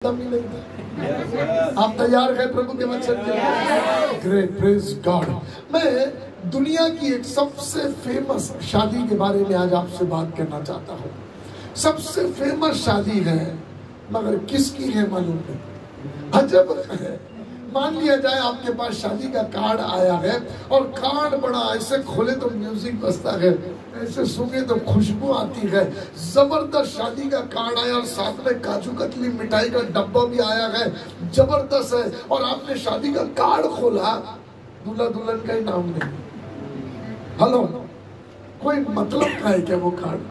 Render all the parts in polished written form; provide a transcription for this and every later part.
आप तैयार हैं प्रभु के वचन के लिए? Great, praise God. मैं दुनिया की एक सबसे फेमस शादी के बारे में आज आपसे बात करना चाहता हूँ। सबसे फेमस शादी है, मगर किसकी है मालूम नहीं। अजब है। मान लिया जाए आपके पास शादी का कार्ड आया है और कार्ड बड़ा ऐसे खोले तो म्यूजिक बजता है, ऐसे सूंघे तो खुशबू आती है। जबरदस्त शादी का कार्ड आया और साथ में काजू कतली मिठाई का डब्बा भी आया है, जबरदस्त है। और आपने शादी का कार्ड खोला, दूल्हा दुल्हन का ही नाम नहीं। हेलो, कोई मतलब का है क्या वो कार्ड?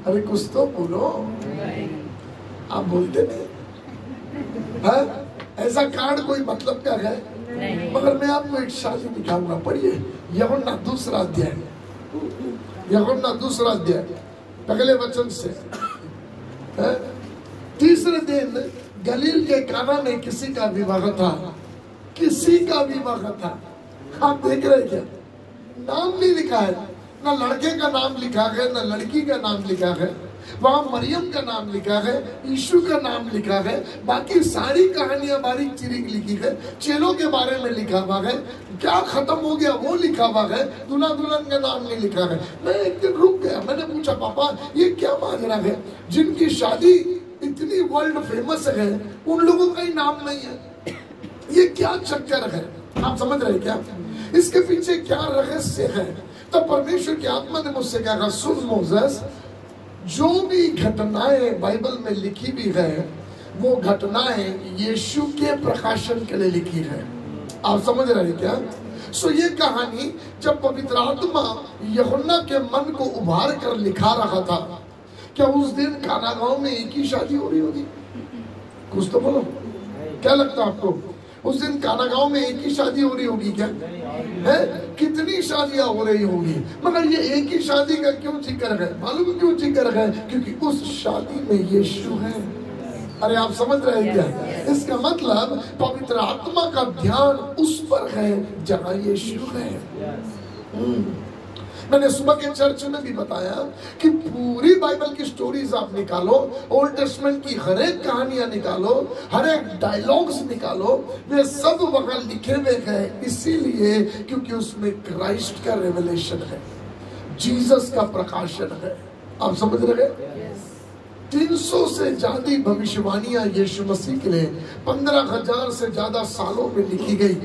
अरे कुछ तो बोलो, आप बोलते नहीं है? ऐसा कार्ड कोई मतलब का है? मगर मैं आपको एक शादी दिखाऊंगा, पढ़िए यूहन्ना दूसरा अध्याय, यूहन्ना दूसरा अध्याय पहले वचन से। तीसरे दिन गलील के काना में किसी का विवाह था, किसी का विवाह था। आप देख रहे क्या? नाम नहीं लिखा है, ना लड़के का नाम लिखा है ना लड़की का नाम लिखा है। वहाँ मरियम का नाम लिखा है, यीशु का नाम लिखा है, बाकी सारी कहानियां बारीक चिरीक लिखी है। चेलों के बारे में लिखा हुआ है, क्या खत्म हो गया वो लिखा हुआ है, दूल्हा दुल्हन का नाम नहीं लिखा है। मैं एक दिन रुक गया, मैंने पूछा पापा ये क्या माजरा है? जिनकी शादी इतनी वर्ल्ड फेमस है उन लोगों का ही नाम नहीं है, ये क्या चक्कर है? आप समझ रहे क्या? इसके पीछे क्या रहस्य है? तो परमेश्वर की आत्मा ने मुझसे कहा, सुन मोसेस, जो भी घटनाएं बाइबल में लिखी भी है वो घटनाएं यीशु के प्रकाशन के लिए लिखी है। आप समझ रहे हैं क्या? सो ये कहानी जब पवित्र आत्मा यूहन्ना के मन को उभार कर लिखा रहा था, क्या उस दिन काना गांव में एक ही शादी हो रही होगी? कुछ तो बोलो, क्या लगता है आपको? उस दिन काना गांव में एक ही शादी हो रही होगी क्या? है? कितनी शादियां हो रही होंगी, मगर ये एक ही शादी का क्यों जिक्र है? मालूम क्यों जिक्र है? क्योंकि उस शादी में यीशु है। अरे आप समझ रहे हैं क्या? इसका मतलब पवित्र आत्मा का ध्यान उस पर है जहां यीशु है। मैंने सुबह के चर्च में भी बताया कि पूरी बाइबल की स्टोरीज आप निकालो, ओल्ड टेस्टमेंट की हर एक कहानियां निकालो, हर एक डायलॉग्स निकालो, वे सब वहां लिखे हुए हैं। इसीलिए क्योंकि उसमें क्राइस्ट का रेवलेशन है, जीसस का प्रकाशन है। आप समझ रहे? 300 से ज्यादा भविष्यवाणियां यीशु मसीह के लिए 15,000 से ज्यादा सालों में लिखी गई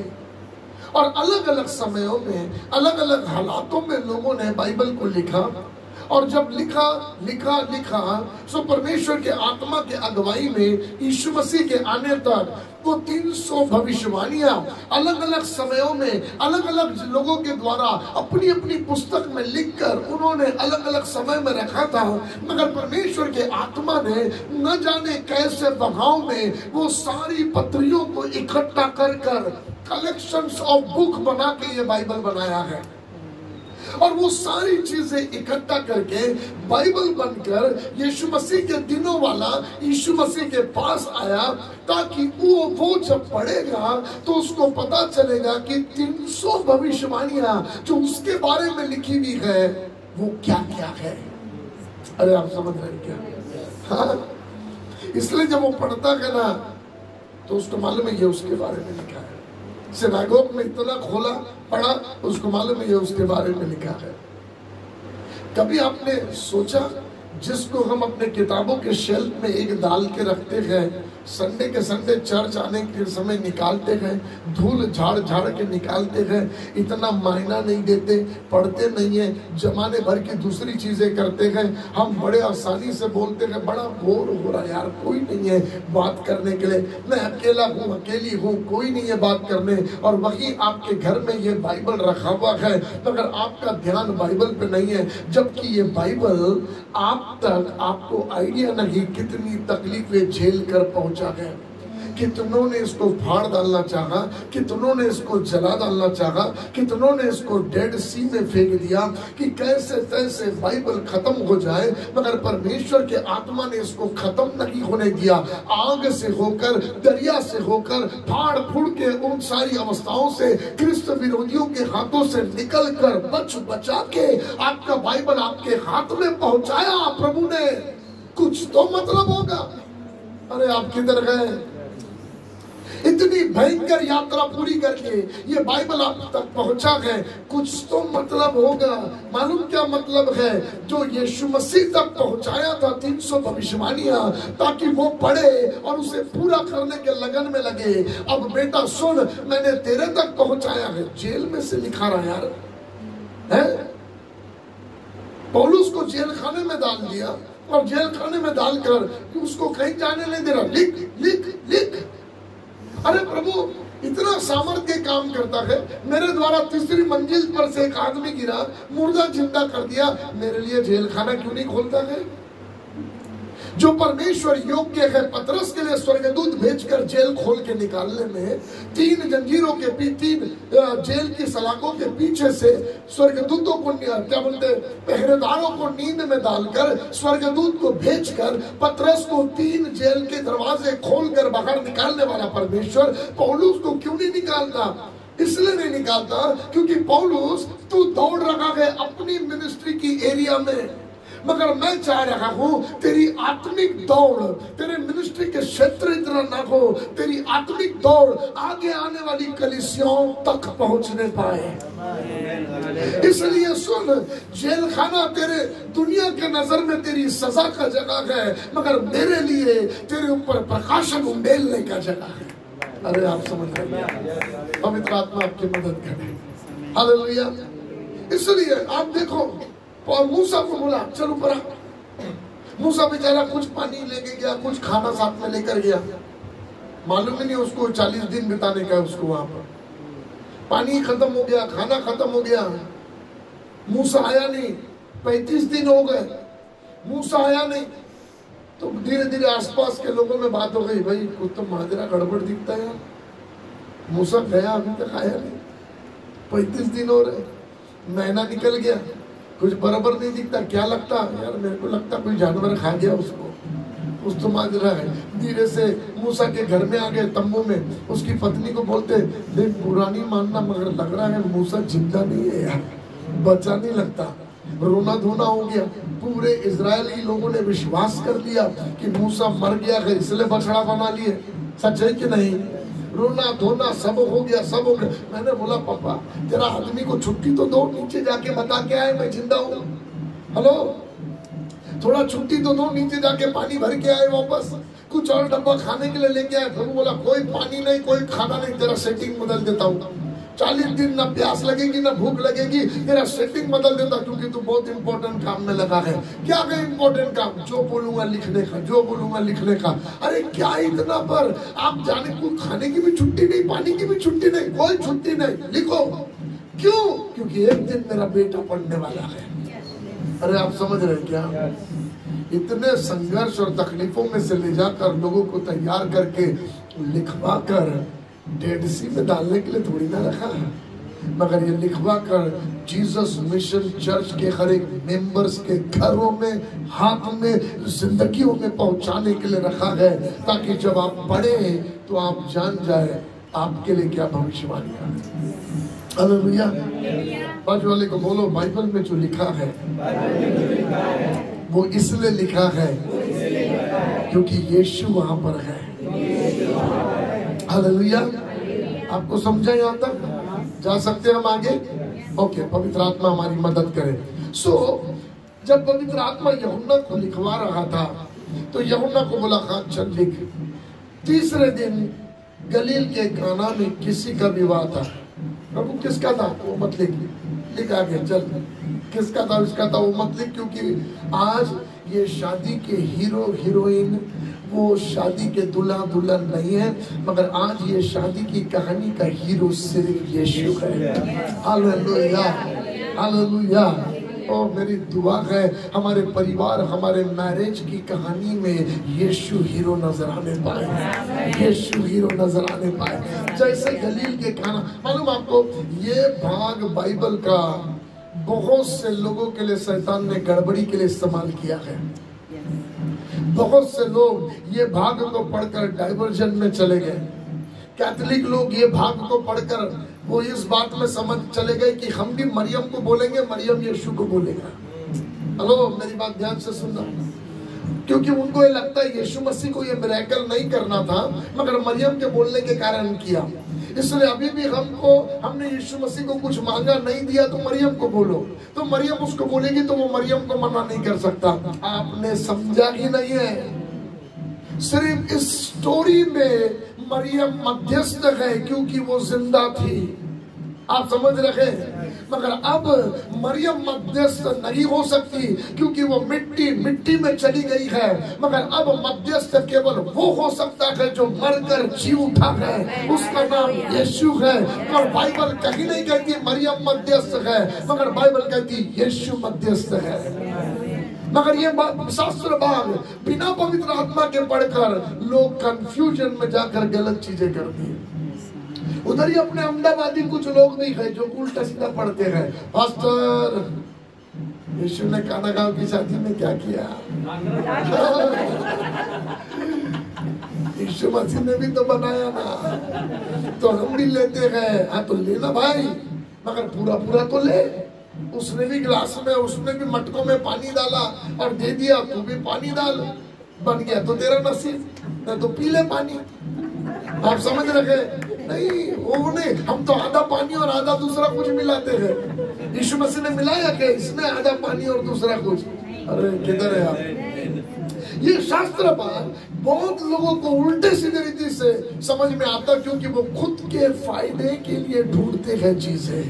और अलग अलग समयों में अलग अलग हालातों में लोगों ने बाइबल को लिखा। और जब लिखा सो परमेश्वर के आत्मा के अगुवाई में यीशु मसीह के आने तक वो 300 भविष्यवाणियां अलग अलग समयों में अलग अलग लोगों के द्वारा अपनी अपनी पुस्तक में लिखकर उन्होंने अलग अलग समय में रखा था। मगर परमेश्वर के आत्मा ने न जाने कैसे बहाव में वो सारी पत्रियों को इकट्ठा कर कलेक्शंस ऑफ बुक बना के ये बाइबल बनाया है। और वो सारी चीजें इकट्ठा करके बाइबल बनकर यीशु मसीह के दिनों वाला यीशु मसीह के पास आया, ताकि वो जब पढ़ेगा तो उसको पता चलेगा कि 300 भविष्यवाणियां जो उसके बारे में लिखी हुई है वो क्या क्या है। अरे आप समझ रहे हैं क्या? हाँ, इसलिए जब वो पढ़ता है ना तो उसको मालूम है ये उसके बारे में लिखा है। सिनागोग में इतना खोला पढ़ा, उसको मालूम है ये उसके बारे में लिखा है। कभी आपने सोचा जिसको हम अपने किताबों के शेल्फ में एक डाल के रखते हैं, संडे के संडे चर्च आने के समय निकालते हैं, धूल झाड़ के निकालते हैं, इतना मायना नहीं देते, पढ़ते नहीं है, जमाने भर की दूसरी चीजें करते हैं। हम बड़े आसानी से बोलते हैं, बड़ा बोर हो रहा है यार, कोई नहीं है बात करने के लिए, मैं अकेला हूँ, अकेली हूँ, कोई नहीं है बात करने। और वही आपके घर में ये बाइबल रखा हुआ है मगर आपका ध्यान बाइबल पे नहीं है, जबकि ये बाइबल आप तक आपको आइडिया नहीं कितनी तकलीफें झेल कर पहुंचा है। कितनों ने इसको फाड़ डालना चाहा, कितनों ने इसको जला डालना चाहा, कितनों ने इसको डेड सी में फेंक दिया कि कैसे तैसे बाइबल खत्म हो जाए, मगर परमेश्वर के आत्मा ने इसको खत्म नहीं होने दिया। आग से होकर, दरिया से होकर, फाड़ फूड़ के उन सारी अवस्थाओं से, क्रिस्त विरोधियों के हाथों से निकल कर बचा के आपका बाइबल आपके हाथ में पहुंचाया प्रभु ने। कुछ तो मतलब होगा। अरे आप किधर गए? इतनी भयंकर यात्रा पूरी करके ये बाइबल आप तक पहुंचा है, कुछ तो मतलब होगा। मालूम क्या मतलब है? जो यीशु मसीह तक पहुंचाया था 300 भविष्यवाणियां, ताकि वो पढ़े और उसे पूरा करने के लगन में लगे। अब बेटा सुन, मैंने तेरे तक पहुंचाया है। जेल में से लिखा रहा यार है, पौलुस को जेल खाने में डाल दिया और जेल खाने में डालकर उसको कहीं जाने नहीं दे रहा। लिख लिख लिख। अरे प्रभु, इतना सामर्थ्य काम करता है, मेरे द्वारा तीसरी मंजिल पर से एक आदमी गिरा, मुर्दा जिंदा कर दिया, मेरे लिए जेल खाना क्यों नहीं खोलता है? जो परमेश्वर योग्य है पतरस के लिए स्वर्गदूत भेजकर जेल खोल के निकालने में, 3 जंजीरों के 3 जेल की सलाखों के पीछे से स्वर्गदूतों को, क्या बोलते, पहरेदारों को नींद में डालकर स्वर्गदूत को भेजकर पतरस को 3 जेल के दरवाजे खोलकर बाहर निकालने वाला परमेश्वर पौलुस को क्यों नहीं निकालता? इसलिए नहीं निकालता क्योंकि पौलुस, तू दौड़ रहा है अपनी मिनिस्ट्री की एरिया में, मगर मैं चाह रहा हूं तेरी आत्मिक दौड़ तेरे मिनिस्ट्री के क्षेत्र इतना ना हो, तेरी आत्मिक दौड़ आगे आने वाली कलीसियाओं तक पहुंचने पाए। इसलिए सुन, जेल खाना तेरे दुनिया के नजर में तेरी सजा का जगह है, मगर मेरे लिए तेरे ऊपर प्रकाशन उंडेलने का जगह है। अरे आप समझ रहे हैं? पवित्र आत्मा आपकी मदद करे। हालेलुया। इसलिए आप देखो, और मूसा को बोला चल ऊपर आ। मूसा बेचारा कुछ पानी लेके गया, कुछ खाना साथ में लेकर गया, मालूम ही नहीं उसको 40 दिन बिताने का उसको वहां पर। पानी खत्म हो गया, खाना खत्म हो गया, मूसा आया नहीं। 35 दिन हो गए, मूसा आया नहीं। तो धीरे धीरे आसपास के लोगों में बात हो गई, भाई कुछ तो माजरा गड़बड़ दिखता है यार, मूसा गया अभी तक आया नहीं, 35 दिन हो रहे, महीना निकल गया, कुछ बराबर नहीं दिखता। क्या लगता यार? मेरे को लगता कोई जानवर खा गया उसको, कुछ तो माजरा है। धीरे से मूसा के घर में आ गए, तंबू में। उसकी पत्नी को बोलते, देख बुरा नहीं मानना, मगर लग रहा है मूसा जिंदा नहीं है यार, बचा नहीं लगता। रोना धोना हो गया। पूरे इजरायली लोगों ने विश्वास कर लिया कि मूसा मर गया है, इसलिए बछड़ा बना लिए। सच है कि नहीं? रोना धोना सब हो गया, सब हो गया। मैंने बोला पापा तेरा आदमी को छुट्टी तो दो, नीचे जाके बता के आए मैं जिंदा हूँ। हेलो, थोड़ा छुट्टी तो दो, नीचे जाके पानी भर के आए वापस, कुछ और डब्बा खाने के लिए लेके आए। प्रभु बोला कोई पानी नहीं, कोई खाना नहीं, तेरा सेटिंग बदल देता हूँ। 40 दिन ना प्यास लगेगी ना भूख लगेगी, तेरा सेटिंग बदल देता, क्योंकि तू बहुत इंपॉर्टेंट काम में लगा है। क्या है इंपॉर्टेंट काम? जो बोलूंगा लिखने का, जो बोलूंगा लिखने का। अरे क्या इतना पर आप जाने को, खाने की भी छुट्टी नहीं, पानी की भी छुट्टी नहीं, कोई छुट्टी नहीं, लिखो। क्यों? क्योंकि एक दिन मेरा बेटा पढ़ने वाला है। अरे आप समझ रहे क्या? इतने संघर्ष और तकलीफों में से ले जाकर लोगों को तैयार करके लिखवा कर डेड सी में डालने के लिए थोड़ी ना रखा है, मगर ये लिखवा कर जीसस मिशन चर्च के हर एक मेंबर्स के घरों में, हाथ में, जिंदगियों में पहुंचाने के लिए रखा है, ताकि जब आप पढ़े तो आप जान जाए आपके लिए क्या भविष्यवाणियां है। हालेलुया। बाजू वाले को बोलो, बाइबल में जो लिखा है वो इसलिए लिखा है क्योंकि यीशु वहां पर है। हालेलुया। आपको समझा? यहाँ तक जा सकते हैं हम आगे? ओके, पवित्र आत्मा हमारी मदद करे। जब पवित्र आत्मा यूहन्ना को लिखवा रहा था तो यूहन्ना को बोला हाँ चल लिख। तीसरे दिन गलील के काना में किसी का विवाह था। प्रभु किसका था? वो मत लिख, लिख आगे चल। किसका था? उसका था, वो मत लिख, क्योंकि आज ये शादी के हीरो हीरोइन, वो शादी के दुल्हा दुल्हन नहीं है, मगर आज ये शादी की कहानी का हीरो सिर्फ यीशु है। Hallelujah, hallelujah. और मेरी दुआ है हमारे परिवार, हमारे मैरिज की कहानी में यीशु हीरो नजर आने पाए, यीशु हीरो नजर आने पाए। जैसे गलील के काना, मालूम आपको ये भाग बाइबल का बहुत से लोगों के लिए शैतान ने गड़बड़ी के लिए इस्तेमाल किया है। बहुत से लोग ये भाग को पढ़कर डाइवर्जन में चले गए। कैथोलिक लोग ये भाग को पढ़कर वो इस बात में समझ चले गए कि हम भी मरियम को बोलेंगे, मरियम यीशु को बोलेगा। हेलो, मेरी बात ध्यान से सुनना। क्योंकि उनको ये लगता है यीशु मसीह को ये मिरेकल नहीं करना था, मगर मरियम के बोलने के कारण किया। इसलिए अभी भी हमने यीशु मसीह को कुछ मांगा नहीं दिया तो मरियम को बोलो, तो मरियम उसको बोलेगी तो वो मरियम को मना नहीं कर सकता। आपने समझा ही नहीं है। सिर्फ इस स्टोरी में मरियम मध्यस्थ है क्योंकि वो जिंदा थी, आप समझ रहे। मगर अब मरियम मध्यस्थ नहीं हो सकती क्योंकि वो मिट्टी में चली गई है। मगर अब मध्यस्थ केवल वो हो सकता है जो मरकर जी उठा है, उसका नाम यीशु है। और बाइबल कहीं नहीं कहती मरियम मध्यस्थ है, मगर बाइबल कहती यीशु मध्यस्थ है। मगर ये शास्त्र भाग बिना पवित्र आत्मा के पढ़कर लोग कंफ्यूजन में जाकर गलत चीजें करती हैं। उधर ही अपने अहमदाबादी कुछ लोग भी है जो उल्टा सीधा पढ़ते हैं। पास्टर, यीशु ने काना गांव की शादी में क्या किया? यीशु मसीह ने भी तो बनाया ना, तो हम भी लेते हैं। हाँ तो लेना भाई, मगर पूरा तो ले। उसने भी गिलास में, उसने भी मटकों में पानी डाला और दे दिया, तू भी पानी डाल, बन गया तो तेरा नसीब, नहीं तो पी ले पानी। आप समझ रहे? नहीं, वो नहीं, हम तो आधा पानी और आधा दूसरा कुछ मिलाते हैं। यीशु मसीह ने मिलाया क्या? इसने आधा पानी और दूसरा कुछ। अरे किधर है आप? ये शास्त्र बात बहुत लोगों को उल्टे सीधे रीति से समझ में आता क्योंकि वो खुद के फायदे के लिए ढूंढते हैं चीजें,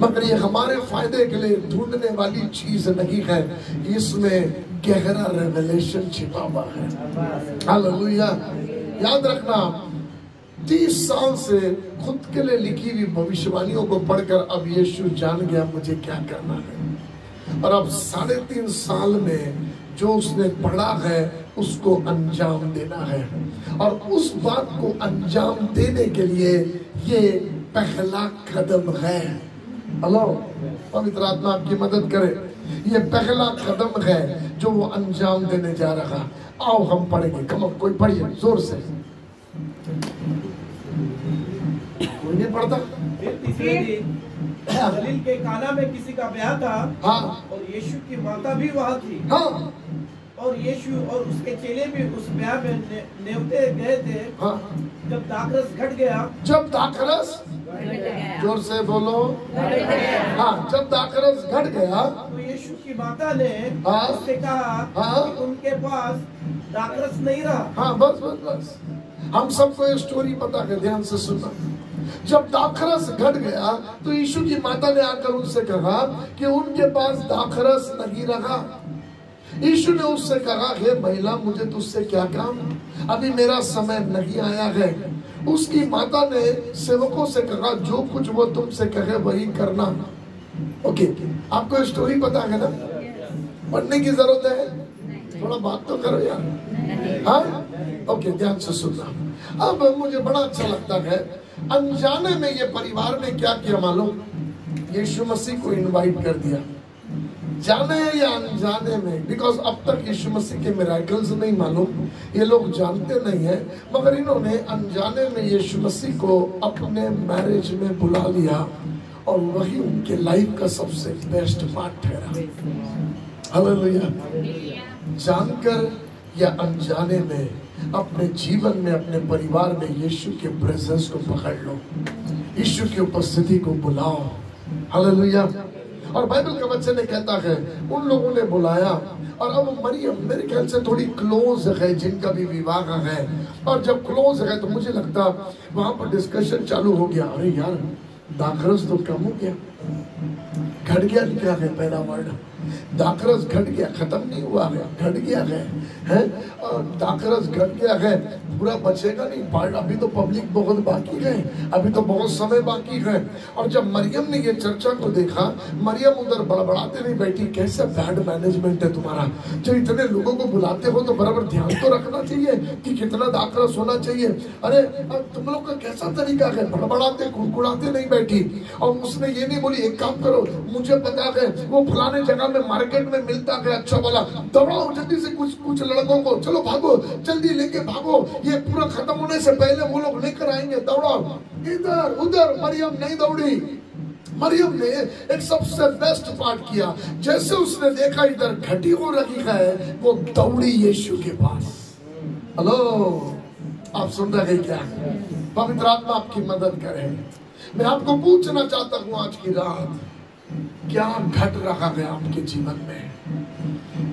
मगर ये हमारे फायदे के लिए ढूंढने वाली चीज नहीं है। इसमें गहरा रेवलेशन छिपा हुआ है। हालेलुया। याद रखना, 30 साल से खुद के लिए लिखी हुई भविष्यवाणियों को पढ़कर अब यीशु जान गया मुझे क्या करना है, और अब 3.5 साल में जो उसने पढ़ा है उसको अंजाम देना है। और उस बात को अंजाम देने के लिए ये पहला कदम है। हेलो, पवित्र आत्मा आपकी मदद करे। ये पहला कदम है जो वो अंजाम देने जा रहा। आओ हम पढ़ेंगे। कम कोई पढ़िए जोर से। कोई नहीं पढ़ता। गलील के काना में किसी का ब्याह था। हाँ। और यीशु की माता भी वहाँ थी। हाँ। और यीशु और उसके चेले भी उस ब्याह में नेवते गए थे। हाँ। जब दाखरस घट गया। जब दाखरस, जोर से बोलो। हाँ, जब दाखरस घट गया तो यीशु की माता ने हाँ, उससे कहा हाँ, कि उनके पास दाखरस नहीं रहा। हाँ, बस हम सबको ये स्टोरी पता है, ध्यान से सुनना। जब दाखरस घट गया तो यीशु की माता ने आकर उनसे कहा कि उनके पास दाखरस नहीं रहा। यीशु ने उससे कहा, हे महिला, मुझे तुझसे क्या काम, अभी मेरा समय नहीं आया है। उसकी माता ने सेवकों से कहा, जो कुछ वो तुमसे कहे वही करना। ओके, आपको स्टोरी पता है ना? पढ़ने की जरूरत है? थोड़ा बात तो करो यार। हाँ, ओके, ध्यान से सुनना। अब मुझे बड़ा अच्छा लगता है, अनजाने में ये परिवार ने क्या किया मालूम? यीशु मसीह को इनवाइट कर दिया, जाने या अनजाने में। बिकॉज अब तक यीशु मसीह के मिरेकल्स नहीं मालूम, ये लोग जानते नहीं है, मगर इन्होंने अनजाने में यीशु मसीह को अपने मैरिज में बुला लिया और वही उनके लाइफ का सबसे बेस्ट पार्ट ठहरा। हालेलुया। जानकर या अनजाने में अपने जीवन में, अपने परिवार में यीशु के प्रेजेंस को पकड़ लो, यीशु की उपस्थिति को बुलाओ। हालेलुया। और बाइबल का वचन कहता है उन लोगों ने बुलाया, और अब मरियम मेरे ख्याल से थोड़ी क्लोज है जिनका भी विवाह है, और जब क्लोज है तो मुझे लगता वहां पर डिस्कशन चालू हो गया। अरे यार, दाखरस तो कम हो गया, घट गया क्या है? पहला वर्ड दाखरस घट गया, खत्म नहीं हुआ है, घट गया है। और दाखरस घट गया है, पूरा बचेगा नहीं। अभी तो पब्लिक बहुत बाकी है, अभी तो बहुत समय बाकी है। और जब मरियम ने ये चर्चा को देखा, मरियम उधर बड़बड़ाते नहीं बैठी, कैसा बैड मैनेजमेंट है तुम्हारा, जो इतने लोगों को बुलाते हो तो बराबर ध्यान तो रखना चाहिए कि कितना दाखरस होना चाहिए। अरे तुम लोग का कैसा तरीका है, बड़बड़ाते कुड़कुड़ाते नहीं बैठी। और उसने ये नहीं बोली, एक काम करो, मुझे पता है वो फलाने जगह में मार्केट में मिलता है अच्छा वाला, दौड़ाओ जल्दी से कुछ लड़कों को, चलो भागो, जल्दी लेके भागो, ये पूरा खत्म होने से पहले वो लोग लेकर आएंगे, दौड़ाओ। इधर उधर मरियम नहीं दौड़ी। मरियम ने एक सबसे बेस्ट पार्ट किया। जैसे उसने देखा इधर घटी हो रखी है, वो दौड़ी यीशु के पास। हेलो, आप सुन रहे क्या? पवित्र आत्मा आपकी मदद करे। मैं आपको पूछना चाहता हूँ आज की रात, क्या घट रहा है आपके जीवन में?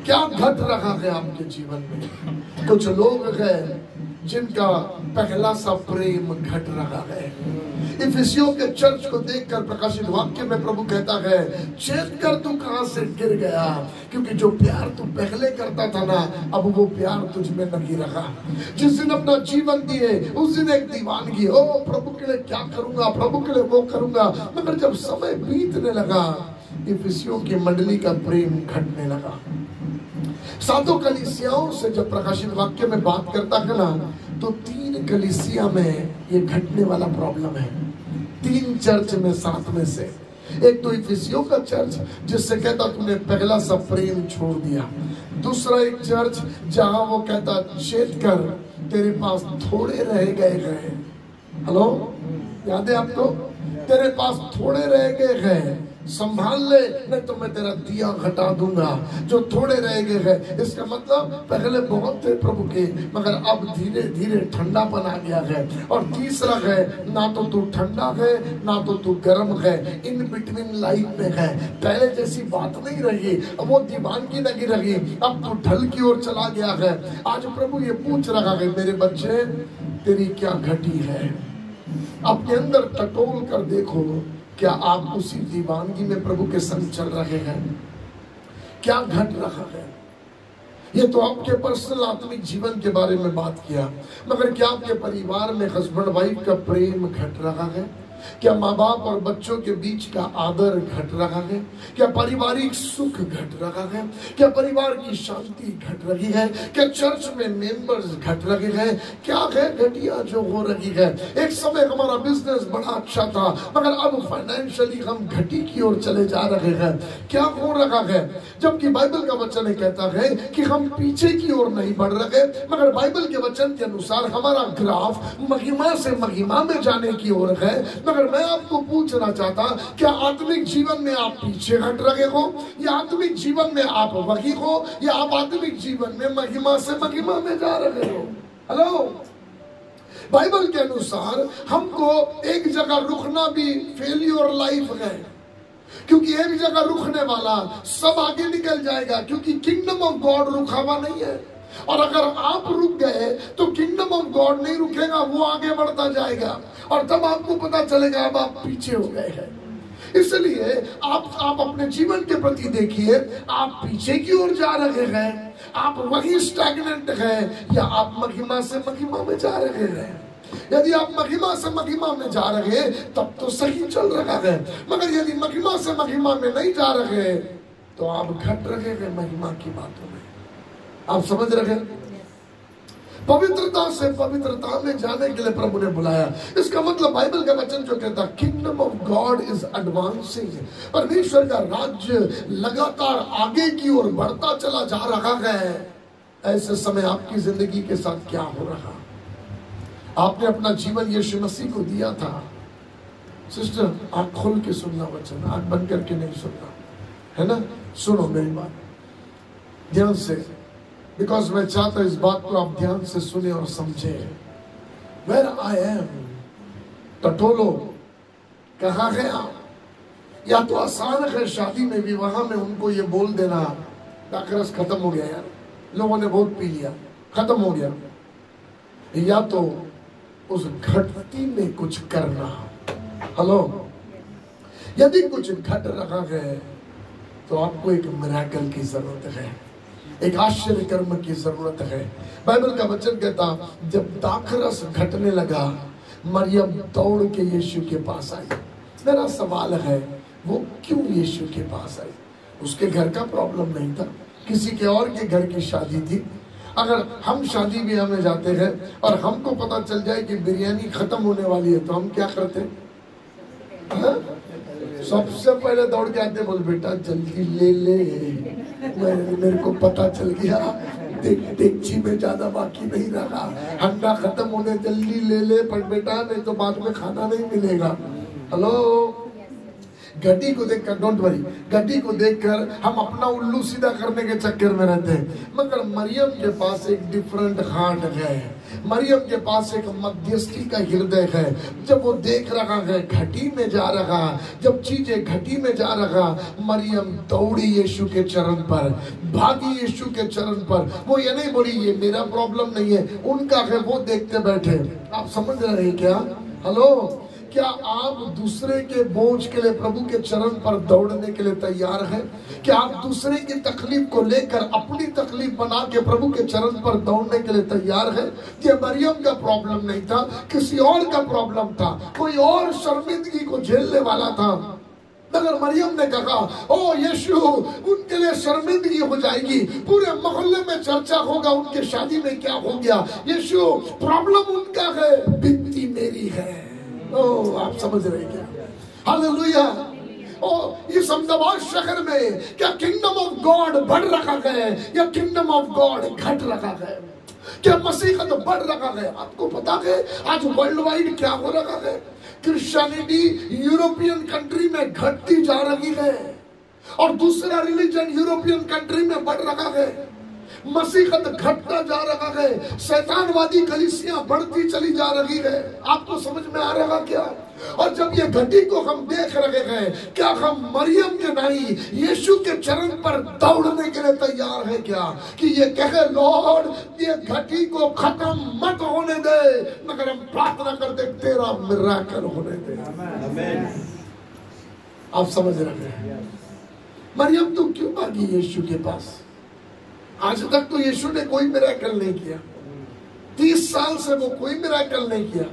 क्या घट रहा है आपके जीवन में? कुछ लोग हैं जिनका पहला सा प्रेम घट रहा है। इफिसियों के चर्च को देखकर प्रकाशित वाक्य में प्रभु कहता है, चेत कर तू कहां से गिर गया, क्योंकि जो प्यार तू पहले करता था ना, अब वो प्यार तुझ में नहीं रहा। जिस दिन अपना जीवन दिए उस दिन एक दीवानगी, ओ प्रभु के लिए क्या करूंगा, प्रभु के लिए वो करूंगा, मगर जब समय बीतने लगा इफिसियों की मंडली का प्रेम घटने लगा। सातों कलीसियाओं से जब प्रकाशित वाक्य में बात करता है ना, तो 3 कलीसिया में ये घटने वाला प्रॉब्लम है। 3 चर्च में 7 में से एक तो इफिसियों का चर्च जिससे कहता तूने पहला सा प्रेम छोड़ दिया। दूसरा एक चर्च जहां वो कहता चेत कर तेरे पास थोड़े रह गए हैं। हेलो, याद है आपको? तेरे पास थोड़े रह गए हैं, संभाल ले, नहीं तो मैं तेरा दिया घटा दूंगा। जो थोड़े रह गए हैं, इसका मतलब पहले बहुत थे प्रभु के, मगर अब धीरे धीरे ठंडापन आ गया है। और तीसरा है, ना तो तू ठंडा है ना तो तू गर्म है, इन बिटवीन लाइफ में है। पहले जैसी बात नहीं रही, अब वो दीवानगी नहीं रही, अब तू ढल की ओर चला गया है। आज प्रभु ये पूछ रहा है, मेरे बच्चे तेरी क्या घटी है? अपने अंदर टटोल कर देखो, क्या आप उसी दीवानगी में प्रभु के संग चल रहे हैं? क्या घट रहा है? ये तो आपके पर्सनल आत्मिक जीवन के बारे में बात किया, मगर क्या आपके परिवार में हस्बैंड वाइफ का प्रेम घट रहा है? क्या माँ बाप और बच्चों के बीच का आदर घट रहा है? क्या पारिवारिक सुख घट रहा है? क्या परिवार की शांति घट रही है? क्या चर्च में मेंबर्स घट रहे हैं? क्या है घटिया जो हो रही है? एक समय हमारा बिजनेस बड़ा अच्छा था, मगर अब फाइनेंशियली हम घटी की ओर चले जा रहे हैं। क्या हो रहा है? जबकि बाइबल का वचन कहता है कि हम पीछे की ओर नहीं बढ़ रहे, मगर बाइबल के वचन के अनुसार हमारा ग्राफ महिमा से महिमा में जाने की ओर है। मगर मैं आपको पूछना चाहता, क्या आत्मिक जीवन में आप पीछे हट रहे हो, या आत्मिक जीवन में आप वही हो, या आप आत्मिक जीवन में महिमा से महिमा में जा रहे हो? हेलो, बाइबल के अनुसार हमको एक जगह रुकना भी फेलियर लाइफ है, क्योंकि एक जगह रुकने वाला सब आगे निकल जाएगा, क्योंकि किंगडम ऑफ गॉड रुका हुआ नहीं है। और अगर आप रुक गए तो किंगडम ऑफ गॉड नहीं रुकेगा, वो आगे बढ़ता जाएगा, और तब आपको पता चलेगा अब आप पीछे हो गए हैं। इसलिए आप अपने जीवन के प्रति देखिए, आप पीछे की ओर जा रहे हैं, आप वही स्टैग्नेंट हैं, या आप महिमा से महिमा में जा रहे हैं? यदि आप महिमा से महिमा में जा रहे हैं तब तो सही चल रहा है, मगर यदि महिमा से महिमा में नहीं जा रहे तो आप घट रहे हैं महिमा की बातों में। आप समझ रहे हैं? पवित्रता से पवित्रता में जाने के लिए प्रभु ने बुलाया। इसका मतलब बाइबल का वचन जो कहता है kingdom of God is advancing, परमेश्वर का राज्य लगातार आगे की ओर बढ़ता चला जा रहा है। ऐसे समय आपकी जिंदगी के साथ क्या हो रहा? आपने अपना जीवन यीशु मसीह को दिया था। सिस्टर, आंख खोल के सुनना वचन, आंख बंद करके नहीं सुनना, है ना? सुनो मेरी बात ध्यान से, बिकॉज मैं चाहता हूं इस बात को आप ध्यान से सुने और समझे। वेयर आई एम, टटोलो, कहा है आप? या तो आसान है शादी में विवाह में उनको ये बोल देना दाखरस खत्म हो गया यार, लोगों ने बहुत पी लिया, खत्म हो गया, या तो उस घटती में कुछ करना। हेलो, यदि कुछ घट रहा है तो आपको एक मिरेकल की जरूरत है, एक आश्चर्य कर्म की जरूरत है। बाइबल का वचन कहता जब दाखरस घटने लगा, मरियम दौड़ के यीशु के पास आई। मेरा सवाल है, वो क्यों यीशु के पास आई? उसके घर का प्रॉब्लम नहीं था, किसी के और के घर की शादी थी। अगर हम शादी ब्याह में जाते हैं और हमको पता चल जाए कि बिरयानी खत्म होने वाली है तो हम क्या करते हैं? सबसे पहले दौड़ के आते, बोल बेटा जल्दी ले ले, मेरे को पता चल गया डेगची में ज्यादा बाकी नहीं रहा, अंडा खत्म होने, जल्दी ले ले पर बेटा, नहीं तो बाद में खाना नहीं मिलेगा। हेलो, घटी को देखकर, डोंट वरी, घटी को देखकर हम अपना उल्लू सीधा करने के चक्कर में रहते हैं। मगर मरियम के पास एक डिफरेंट हार्ट है, मरियम के पास एक मध्यस्थी का हृदय है। जब वो देख रहा है घटी में जा रहा, जब चीजें घटी में जा रहा, मरियम दौड़ी यीशु के चरण पर, भागी यीशु के चरण पर। वो ये नहीं बोली ये मेरा प्रॉब्लम नहीं है, उनका है, वो देखते बैठे। आप समझ रहे हैं क्या? हेलो, क्या आप दूसरे के बोझ के लिए प्रभु के चरण पर दौड़ने के लिए तैयार हैं? क्या आप दूसरे की तकलीफ को लेकर अपनी तकलीफ बना के प्रभु के चरण पर दौड़ने के लिए तैयार हैं? ये मरियम का प्रॉब्लम नहीं था, किसी और का प्रॉब्लम था, कोई और शर्मिंदगी को झेलने वाला था। मगर मरियम ने कहा, ओ यीशु, उनके लिए शर्मिंदगी हो जाएगी, पूरे मोहल्ले में चर्चा होगा उनके शादी में क्या हो गया। यीशु, प्रॉब्लम उनका है, बिनती मेरी है। ओ, आप समझ रहे क्या? हालेलुया। ओ, इस अहमदाबाद शहर में क्या किंगडम ऑफ गॉड बढ़ रखा है या किंगडम ऑफ गॉड घट रखा है? क्या मसीह तो बढ़ रखा है? आपको पता है आज वर्ल्ड वाइड क्या हो रखा है? क्रिश्चियनिटी यूरोपियन कंट्री में घटती जा रही है और दूसरा रिलीजन यूरोपियन कंट्री में बढ़ रखा है। मसीहत घटता जा रहा है, शैतानवादी कलीसियां बढ़ती चली जा रही है। आपको समझ में आ रहा क्या? और जब ये घटी को हम देख रहे हैं, क्या हम मरियम के नहीं यीशु के चरण पर दौड़ने के लिए तैयार हैं क्या? कि ये कहे, लॉर्ड ये घटी को खत्म मत होने दे, मगर हम प्रार्थना करते तेरा मिराकल होने दे। आप समझ रहे हैं? मरियम तू क्यों भागी यीशु के पास? आज तक तो यीशु ने कोई मिराकल नहीं किया, 30 साल से वो कोई मिराकल नहीं किया।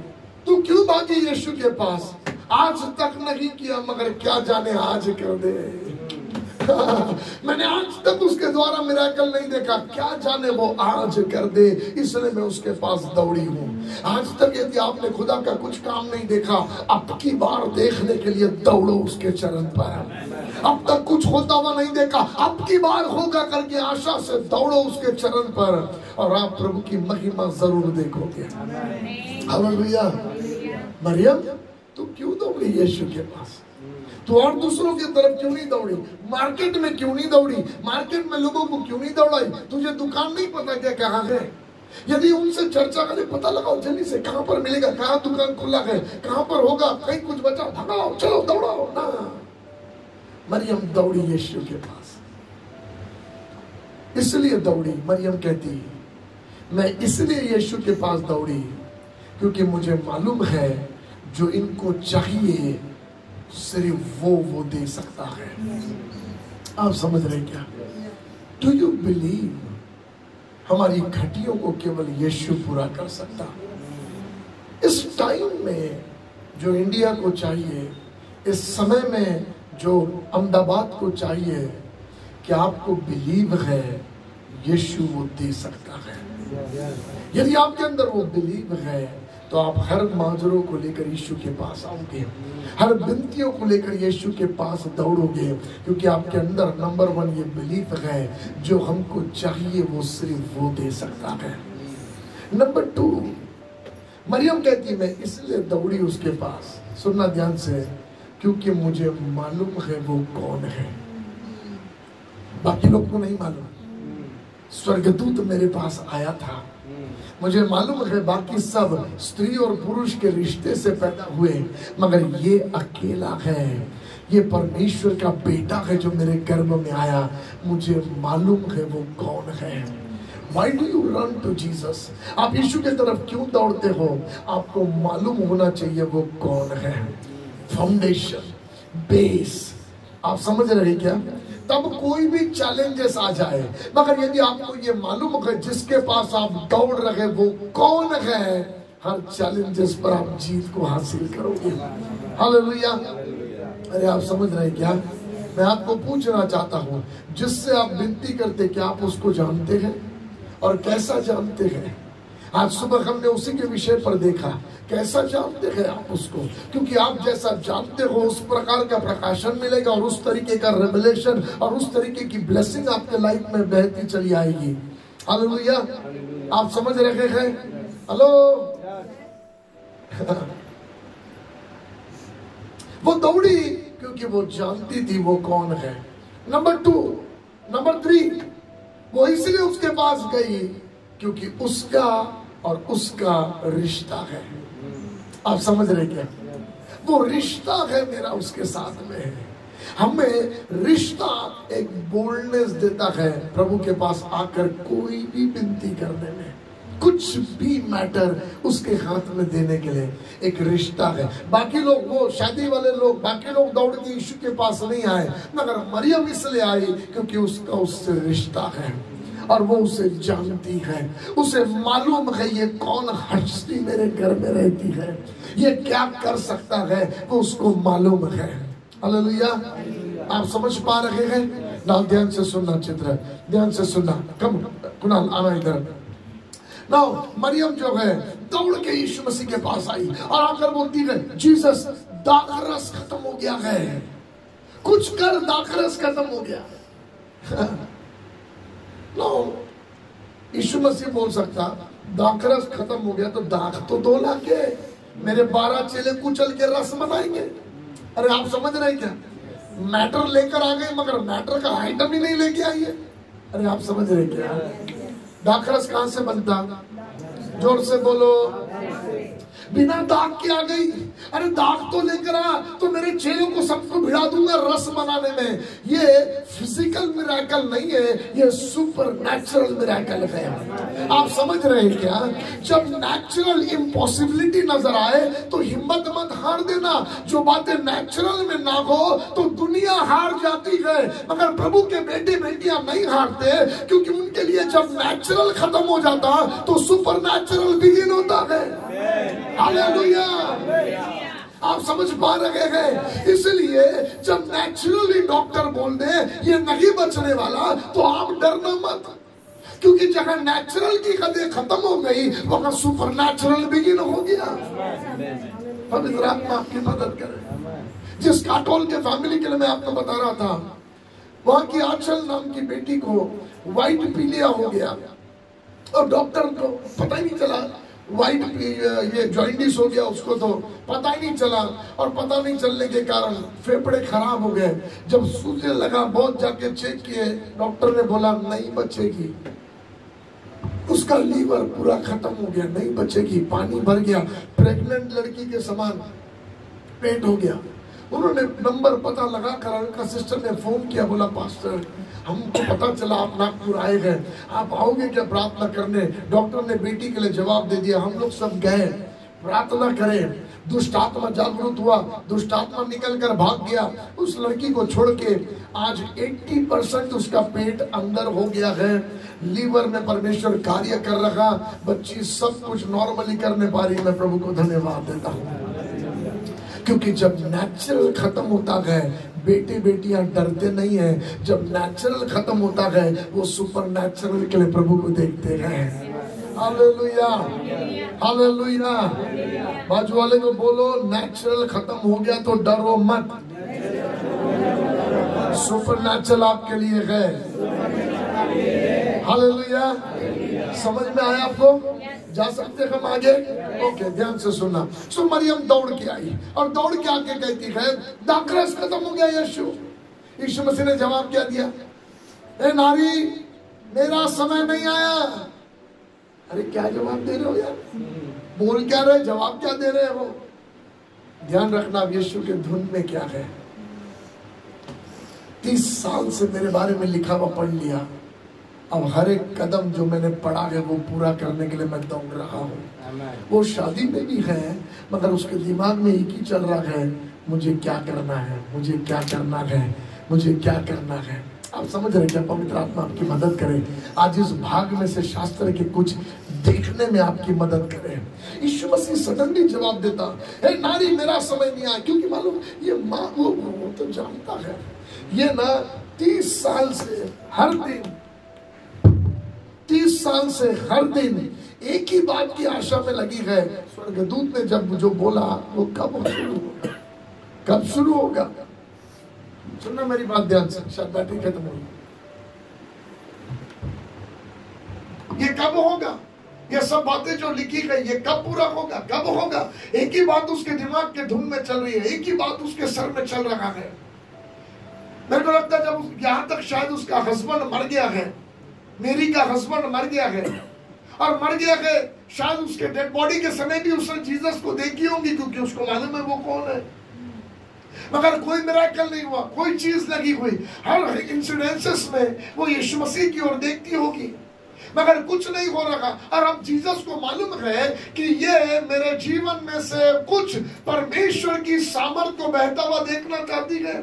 तू क्यों भागी यीशु के पास? आज तक नहीं किया, मगर क्या जाने आज कर दे। मैंने आज तक उसके द्वारा मिराकल नहीं देखा, क्या जाने वो आज कर दे, इसलिए मैं उसके पास दौड़ी हूँ। आज तक यदि आपने खुदा का कुछ काम नहीं देखा, अब की बार देखने के लिए दौड़ो उसके चरण पर। अब तक कुछ होता हुआ नहीं देखा, अब की बार होगा करके आशा से दौड़ो उसके चरण पर, और आप प्रभु की महिमा जरूर देखोगे। हालेलुया। मरियम, तू क्यों दौड़ी यीशु के पास? तू और दूसरों की तरफ क्यों नहीं दौड़ी? मार्केट में क्यों नहीं दौड़ी? मार्केट में लोगों को क्यों नहीं दौड़ाई? तुझे दुकान नहीं पता क्या कहाँ है? यदि उनसे चर्चा करें, पता लगाओ जल्दी से कहाँ पर मिलेगा, कहाँ दुकान खुला है, कहाँ पर होगा, कहीं कुछ बचा, भगाओ, चलो दौड़ाओ ना। मरियम दौड़ी यीशु के पास, इसलिए दौड़ी। मरियम कहती है, मैं इसलिए यीशु के पास दौड़ी क्योंकि मुझे मालूम है जो इनको चाहिए सिर्फ वो दे सकता है। आप समझ रहे क्या? डू यू बिलीव हमारी घटियों को केवल यीशु पूरा कर सकता? इस टाइम में जो इंडिया को चाहिए, इस समय में जो अहमदाबाद को चाहिए, कि आपको बिलीव है यीशु वो दे सकता है। यदि आपके अंदर वो बिलीव है तो आप हर माजरों को लेकर यीशु के पास आओगे, हर विनतियों को लेकर यीशु के पास दौड़ोगे, क्योंकि आपके अंदर नंबर 1 ये बिलीव है, जो हमको चाहिए वो सिर्फ वो दे सकता है। नंबर 2, मरियम कहती मैं इसलिए दौड़ी उसके पास, सुनना ध्यान से, क्योंकि मुझे मालूम है वो कौन है। बाकी लोग को नहीं मालूम। स्वर्गदूत मेरे पास आया था, मुझे मालूम है बाकी सब स्त्री और पुरुष के रिश्ते से पैदा हुए, मगर ये अकेला है, ये परमेश्वर का बेटा है जो मेरे गर्भ में आया। मुझे मालूम है वो कौन है। Why do you run to Jesus? आप यीशु की तरफ क्यों दौड़ते हो? आपको मालूम होना चाहिए वो कौन है। फाउंडेशन, बेस, आप समझ रहे क्या? तब कोई भी चैलेंजेस आ जाए, मगर यदि आपको ये मालूम है जिसके पास आप दौड़ रहे वो कौन है, हर चैलेंजेस पर आप जीत को हासिल करोगे। हालेलुया। अरे आप समझ रहे क्या? मैं आपको पूछना चाहता हूँ, जिससे आप विनती करते क्या आप उसको जानते हैं और कैसा जानते हैं? आज सुबह हमने उसी के विषय पर देखा, कैसा जानते हैं आप उसको, क्योंकि आप जैसा जानते हो उस प्रकार का प्रकाशन मिलेगा और उस तरीके का रेवलेशन और उस तरीके की ब्लेसिंग आपके लाइफ में बहती चली आएगी। हालेलुया। आप समझ रहे हैं? हेलो। वो दौड़ी क्योंकि क्योंकि वो जानती थी वो कौन है। नंबर 3, वो इसलिए उसके पास गई क्योंकि उसका और उसका रिश्ता है। आप समझ रहे क्या? वो रिश्ता है मेरा उसके साथ में है। हमें रिश्ता एक बोल्डनेस देता है प्रभु के पास आकर कोई भी विनती करने में, कुछ भी मैटर उसके हाथ में देने के लिए एक रिश्ता है। बाकी लोग, वो शादी वाले लोग, बाकी लोग दौड़ के यीशु के पास नहीं आए, मगर मरियम इसलिए आई क्योंकि उसका उससे रिश्ता है और वो उसे जानती है। उसे मालूम है ये कौन हस्ती मेरे घर में रहती है, ये क्या कर सकता है, वो उसको मालूम है। हालेलुया। आप समझ पा रहे हैं ना? ध्यान से सुनना, चित्र ध्यान से सुनना। कम कुणाल आना इधर। ना मरियम जो है दौड़ के यीशु मसीह के पास आई और आकर बोलती है, जीसस दाखरस खत्म हो गया है, कुछ कर, दाखरस खत्म हो गया। नो, यीशु मसीह बोल सकता दाखरस खत्म हो गया तो दाख तो 2 लाख के मेरे 12 चेले कुचल के रस बनाएंगे। अरे आप समझ रहे क्या? मैटर लेकर आ गए मगर मैटर का आइटम ही नहीं लेके आई है। अरे आप समझ रहे क्या? दाखरस कहां से बनता? जोर से बोलो। बिना दाग के आ गई। अरे दाग तो लेकर आ तो मेरे चेलों को सबको भिड़ा दूंगा रस बनाने में। ये फिजिकल मिरेकल नहीं है, ये सुपर नेचुरल मिरेकल है। आप समझ रहे हैं क्या? जब नेचुरल इम्पॉसिबिलिटी नजर आए तो हिम्मत मत हार देना। जो बातें नेचुरल में ना हो तो दुनिया हार जाती है, मगर प्रभु के बेटे बेटियां नहीं हारते, क्योंकि उनके लिए जब नेचुरल खत्म हो जाता तो सुपर नेचुरल बिगिन होता है। हालेलुया। आप समझ पा रहे हैं? इसलिए जब नेचुरली डॉक्टर बोल दे ये नहीं बचने वाला तो आप डरना मत, क्योंकि जगह नेचुरल की हदें खत्म हो गई वहां सुपर नेचुरल बिगिन हो गया। पवित्र आत्मा आपकी मदद करे। जिस काटोल के फैमिली के लिए मैं आपको बता रहा था, वहां की आंचल नाम की बेटी को व्हाइट पीलिया हो गया और डॉक्टर को पता ही नहीं चला। व्हाइट ये जॉइंटिस हो गया, उसको तो पता ही नहीं चला, और पता नहीं चलने के कारण फेफड़े खराब हो गए। जब सूझने लगा, बहुत जाके चेक किए, डॉक्टर ने बोला नहीं बचेगी, उसका लीवर पूरा खत्म हो गया, नहीं बचेगी, पानी भर गया, प्रेग्नेंट लड़की के समान पेट हो गया। उन्होंने नंबर पता लगा कर उनका सिस्टर ने फोन किया, बोला पास्टर हमको पता चला आप नागपुर आए गए, आप आओगे क्या प्रार्थना करने? डॉक्टर ने बेटी के लिए जवाब दे दिया। हम लोग सब गए प्रार्थना करें, दुष्ट आत्मा जागृत हुआ, दुष्ट आत्मा निकल कर भाग गया। उस लड़की को छोड़ के आज 80% उसका पेट अंदर हो गया है, लीवर में परमेश्वर कार्य कर रहा, बच्ची सब कुछ नॉर्मली करने पा रही। मैं प्रभु को धन्यवाद देता हूँ, क्योंकि जब नेचुरल खत्म होता है बेटे बेटियां डरते नहीं है। जब नेचुरल खत्म होता है वो सुपर नेचुरल के लिए प्रभु को देखते हैं। Hallelujah, hallelujah. बाजू वाले को बोलो नेचुरल खत्म हो गया तो डरो मत, सुपर नेचुरल आपके लिए है। हालेलुया। समझ में आया आपको? जा सकते हम आगे? ओके, ध्यान से सुनना। सो मरियम दौड़ के आई और दौड़ के आके कहती है दाखरस खत्म हो गया। यीशु मसीह ने जवाब क्या दिया? ए नारी, मेरा समय नहीं आया। अरे क्या जवाब दे रहे हो यार? बोल क्या रहे, जवाब क्या दे रहे हो? ध्यान रखना यीशु के धुन में क्या है। 30 साल से मेरे बारे में लिखा हुआ पढ़ लिया, अब हर एक कदम जो मैंने पढ़ा है वो पूरा करने के लिए मैं दौड़ रहा हूँ। वो शादी में भी है मगर उसके दिमाग में एक ही चल रहा है, मुझे क्या करना है, मुझे क्या करना है, मुझे क्या करना है। आप समझ रहे क्या? पवित्र आत्मा आपकी मदद करे आज इस भाग में से शास्त्र के कुछ देखने में आपकी मदद करे। यीशु मसीह सडनली जवाब देता है नारी मेरा समय नहीं आया, क्योंकि मालूम ये माँ वो तो जानता है, ये ना 30 साल से हर दिन 30 साल से हर दिन एक ही बात की आशा में लगी है। स्वर्गदूत ने जब जो बोला वो कब शुरू होगा, कब शुरू होगा? सुनना मेरी बात ध्यान से, शायद बैटरी खत्म होगी। ये कब होगा? ये सब बातें जो लिखी गई ये कब पूरा होगा, कब होगा? एक ही बात उसके दिमाग के धुन में चल रही है, एक ही बात उसके सर में चल रहा है। मेरे को लगता है जब यहाँ तक शायद उसका हस्बैंड मर गया है, मेरी का हस्बैंड मर गया है, और मर गया है, शायद उसके डेड बॉडी के समय भी उसने जीसस को देखी होगी, क्योंकि उसको मालूम है वो कौन है। मगर कोई मिरेकल नहीं हुआ, कोई चीज लगी हुई। हर इंसिडेंसेस में वो यीशु मसीह की ओर देखती होगी, मगर कुछ नहीं हो रहा। और अब जीसस को मालूम है कि ये मेरे जीवन में से कुछ परमेश्वर की सामर्थ को बहता हुआ देखना चाहती है।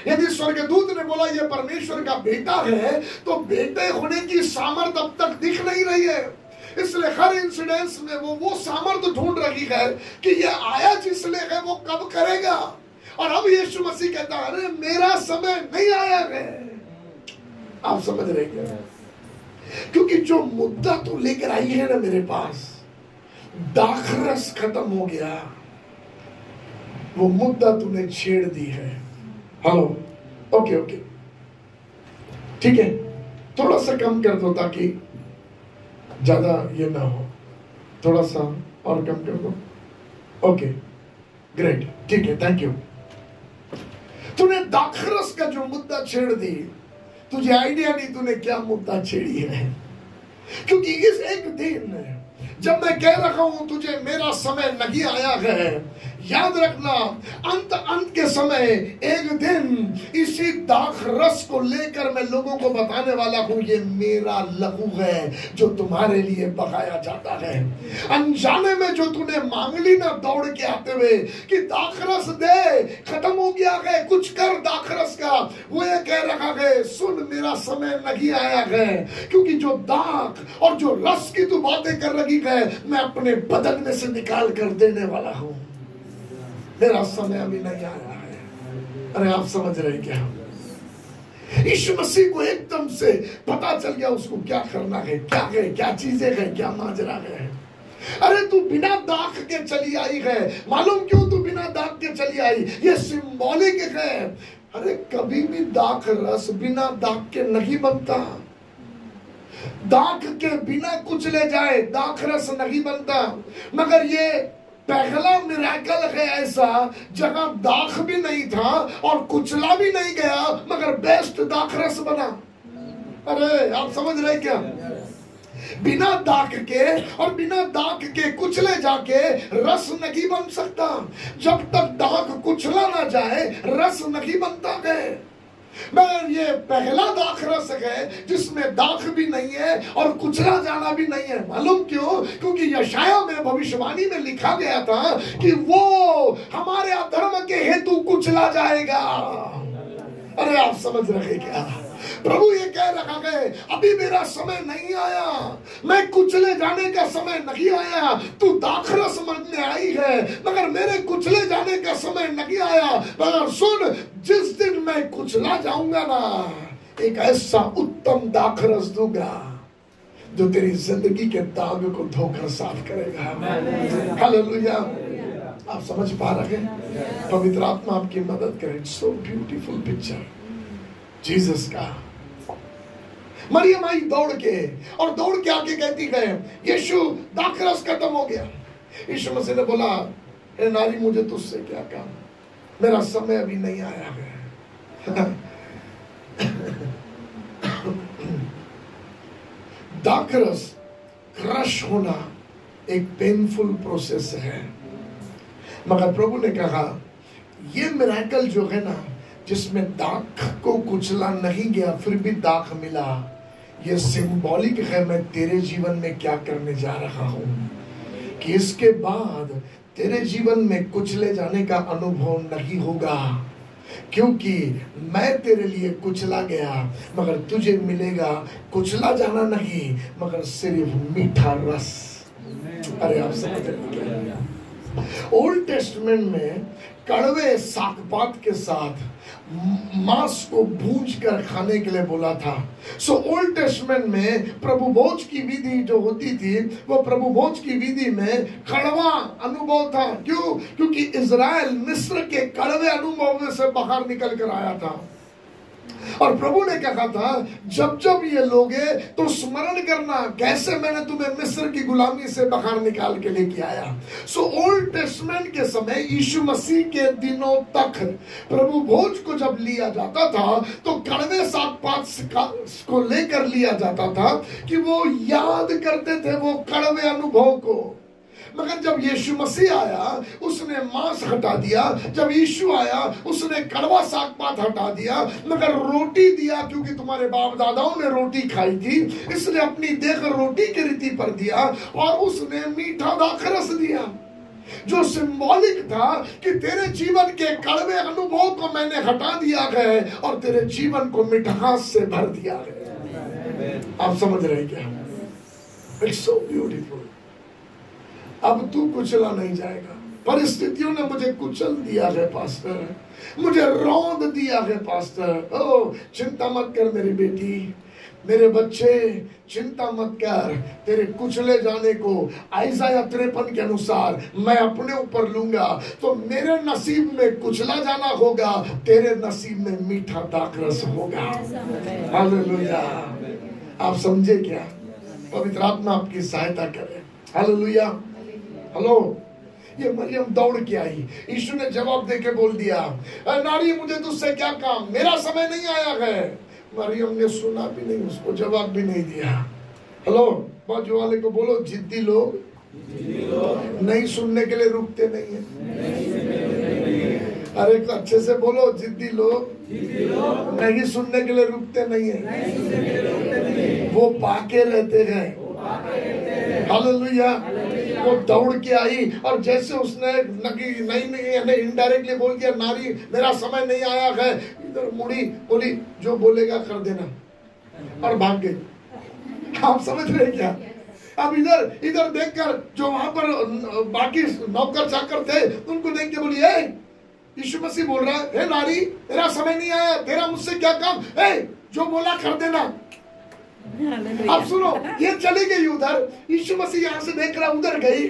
यदि स्वर्गदूत ने बोला ये परमेश्वर का बेटा है, तो बेटे होने की सामर्थ अब तक दिख नहीं रही है। इसलिए हर इंसिडेंस में वो सामर्थ ढूंढ रही है कि ये आया जिसने है वो कब करेगा। और अब यीशु मसीह कहता है अरे मेरा समय नहीं आया है। आप समझ रहे क्या? क्योंकि जो मुद्दा तू लेकर आई है ना मेरे पास, दाखरस खत्म हो गया, वो मुद्दा तूने छेड़ दी है। हेलो, ओके ओके, ठीक है, थोड़ा सा कम कर दो ताकि ज्यादा ये ना हो, थोड़ा सा और कम कर दो। ओके ग्रेट, ठीक है, थैंक यू। तूने दाखरस का जो मुद्दा छेड़ दी, तुझे आइडिया नहीं तूने क्या मुद्दा छेड़ी है। क्योंकि इस एक दिन जब मैं कह रहा हूं तुझे मेरा समय नहीं आया है, याद रखना अंत के समय एक दिन इसी दाखरस को लेकर मैं लोगों को बताने वाला हूं, ये मेरा लहू है जो तुम्हारे लिए बहाया जाता है। अनजाने में जो तूने मांग ली ना दौड़ के आते हुए कि दाखरस दे, खत्म हो गया है, कुछ कर दाखरस का, वो ये कह रहा है सुन मेरा समय नहीं आया है। क्योंकि जो दाख और जो रस की तू बातें कर रही है मैं अपने बदन में से निकाल कर देने वाला हूं। मेरा समय अभी नहीं आया है। अरे आप समझ रहे क्या? यीशु मसीह को एकदम से पता चल गया उसको क्या करना है, क्या चीजें हैं, क्या माजरा है। अरे तू बिना दाख के चली आई है। मालूम क्यों तू बिना दाख के चली आई? ये सिंबॉलिक है। अरे कभी भी दाख रस बिना दाख के नहीं बनता। दाख के बिना कुछ ले जाए दाख रस नहीं बनता। मगर ये पहला मिरेकल है ऐसा जहां दाख भी नहीं था और कुचला भी नहीं गया, मगर बेस्ट दाख रस बना। अरे आप समझ रहे क्या? बिना दाख के और बिना दाख के कुचले जाके रस नहीं बन सकता। जब तक दाख कुचला ना जाए रस नहीं बनता है। मगर ये पहला दाख रस है जिसमें दाख भी नहीं है और कुचला जाना भी नहीं है। मालूम क्यों? क्योंकि यशाया में भविष्यवाणी में लिखा गया था कि वो हमारे अधर्म के हेतु कुचला जाएगा। अरे आप समझ रहे क्या? प्रभु ये कह रहा है अभी मेरा समय नहीं आया, मैं कुचले जाने का समय नहीं आया। तू दाखरस बनने आई है मगर मेरे कुचले जाने का समय नहीं आया। मगर सुन, जिस दिन मैं कुचला जाऊंगा ना, एक ऐसा उत्तम दाखरस दूंगा जो तेरी जिंदगी के दाग को धोकर साफ करेगा। हालेलुया। आप समझ पा रहे हैं? पवित्र आत्मा आपकी मदद करे। सो ब्यूटीफुल पिक्चर जीसस का। मरियम आई दौड़ के आके कहती है यीशु दाखरस खत्म हो गया। यीशु मसीह ने बोला ए नारी मुझे तुझसे क्या काम, मेरा समय अभी नहीं आया है। दाखरस क्रश होना एक पेनफुल प्रोसेस है, मगर प्रभु ने कहा ये मिरेकल जो है ना, जिसमें दाख को कुचला नहीं गया फिर भी दाख मिला, ये सिंबॉलिक है मैं तेरे जीवन में क्या करने जा रहा हूं। कि इसके बाद तेरे जीवन में कुचले जाने का अनुभव नहीं होगा, क्योंकि मैं तेरे लिए कुचला गया मगर तुझे मिलेगा कुचला जाना नहीं मगर सिर्फ मीठा रस। अरे आप समझ रहे हैं? ओल्ड टेस्टमेंट में कड़वे सागपात के साथ मांस को भूंज कर खाने के लिए बोला था। सो ओल्ड टेस्टमेंट में प्रभु भोज की विधि जो होती थी, वो प्रभु भोज की विधि में कड़वा अनुभव था। क्यों? क्योंकि इजराइल मिस्र के कड़वे अनुभव में से बाहर निकल कर आया था। और प्रभु ने कहा था जब जब ये लोगे तो स्मरण करना कैसे मैंने तुम्हें मिस्र की गुलामी से बाहर निकाल के लेके आया। सो ओल्ड टेस्टमेंट के समय यीशु मसीह के दिनों तक प्रभु भोज को जब लिया जाता था तो कड़वे साग पात को लेकर लिया जाता था कि वो याद करते थे वो कड़वे अनुभव को। मगर जब यीशु मसीह आया उसने मांस हटा दिया, जब यीशु आया उसने कड़वा साग पात हटा दिया, मगर रोटी दिया क्योंकि तुम्हारे बाप दादाओं ने रोटी खाई थी इसलिए अपनी देख रोटी की रीति पर दिया, और उसने मीठा दाखरस दिया जो सिंबॉलिक था कि तेरे जीवन के कड़वे अनुभव को मैंने हटा दिया है और तेरे जीवन को मिठास से भर दिया है। आप समझ रहे क्या? It's so beautiful. अब तू कुचला नहीं जाएगा। परिस्थितियों ने मुझे कुचल दिया है पास्टर, मुझे रौंद दिया है पास्टर। ओ चिंता मत कर मेरी बेटी, मेरे बच्चे, चिंता मत कर। तेरे कुचले जाने को आइज़ाया 53 के अनुसार मैं अपने ऊपर लूंगा। तो मेरे नसीब में कुचला जाना होगा, तेरे नसीब में मीठा दाखरस होगा। हालेलुया। आप समझे क्या? पवित्र आत्मा आपकी सहायता करे। हालेलुया। हेलो, ये मरियम दौड़ के आई, यीशु ने जवाब देके बोल दिया, नारी मुझे तुझसे क्या काम, मेरा समय नहीं आया है। मरियम ने सुना भी नहीं, उसको जवाब भी नहीं दिया। हेलो, बाजू वाले को बोलो, जिद्दी लोग नहीं सुनने के लिए रुकते नहीं है। अरे अच्छे से बोलो, जिद्दी लोग नहीं सुनने के लिए रुकते नहीं है, वो पाके रहते हैं। हालेलुया। वो दौड़ के आई और जैसे उसने नहीं इनडायरेक्टली बोल दिया, नारी मेरा समय नहीं आया है, इधर मुड़ी, बोली जो बोलेगा कर देना, और भाग गई। आप समझ रहे क्या? अब इधर देखकर जो वहां पर बाकी नौकर चाकर थे उनको देख के बोली, यीशु मसीह बोल रहा है, नारी मेरा समय नहीं आया, तेरा मुझसे क्या काम, जो बोला कर देना। अब सुनो, ये चली गई उधर, यीशु मसीह यहाँ से देख रहा उधर गई।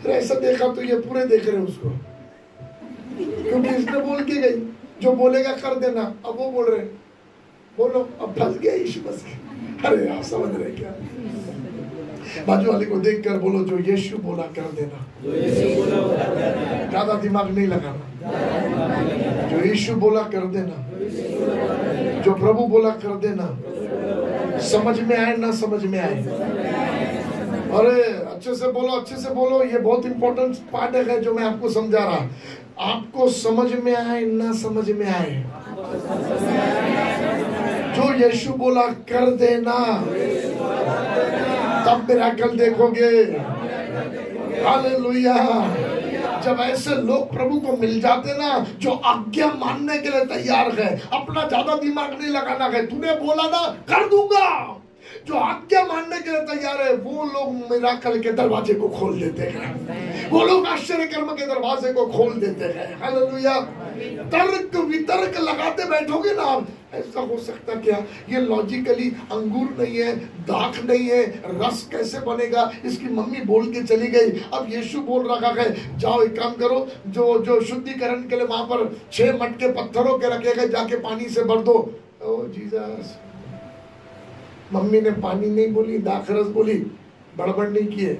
ऐसा देखा तो ये पूरे देख रहे उसको, क्योंकि इसने बोल के गई जो बोलेगा कर देना। अब वो बोल रहे बोलो, अब फंस गया यीशु मसीह। अरे आप समझ रहे क्या? बाजू वाले को देखकर बोलो, जो यीशु बोला कर देना। ज्यादा दिमाग नहीं लगाना, जो यीशु बोला कर देना, जो प्रभु बोला कर देना। समझ में आए ना समझ में आए, अरे अच्छे से बोलो, अच्छे से बोलो। ये बहुत इंपॉर्टेंट पार्ट है जो मैं आपको समझा रहा। आपको समझ में आए ना समझ में आए, जो यीशु बोला कर देना, तब मिरेकल देखोगे। हालेलुया। जब ऐसे लोग प्रभु को मिल जाते ना, जो आज्ञा मानने के लिए तैयार है, अपना ज्यादा दिमाग नहीं लगाना है, तूने बोला ना कर दूंगा, जो आज्ञा मानने के लिए तैयार है, वो लोग मिरेकल के दरवाजे को खोल देते हैं, वो लोग आश्चर्य कर्म के दरवाजे को खोल देते हैं। हालेलुया। तर्क वितर्क लगाते बैठोगे ना, ऐसा हो सकता क्या, ये लॉजिकली अंगूर नहीं है, दाख नहीं है, रस कैसे बनेगा, इसकी मम्मी बोल के चली गई, अब यीशु बोल रहा है जाओ एक काम करो, जो शुद्धिकरण के लिए वहां पर 6 मटके पत्थरों के रखे गए, जाके पानी से भर दो। ओ जीसस, मम्मी ने पानी नहीं बोली, दाखरस बोली, बड़बड़ नहीं किए।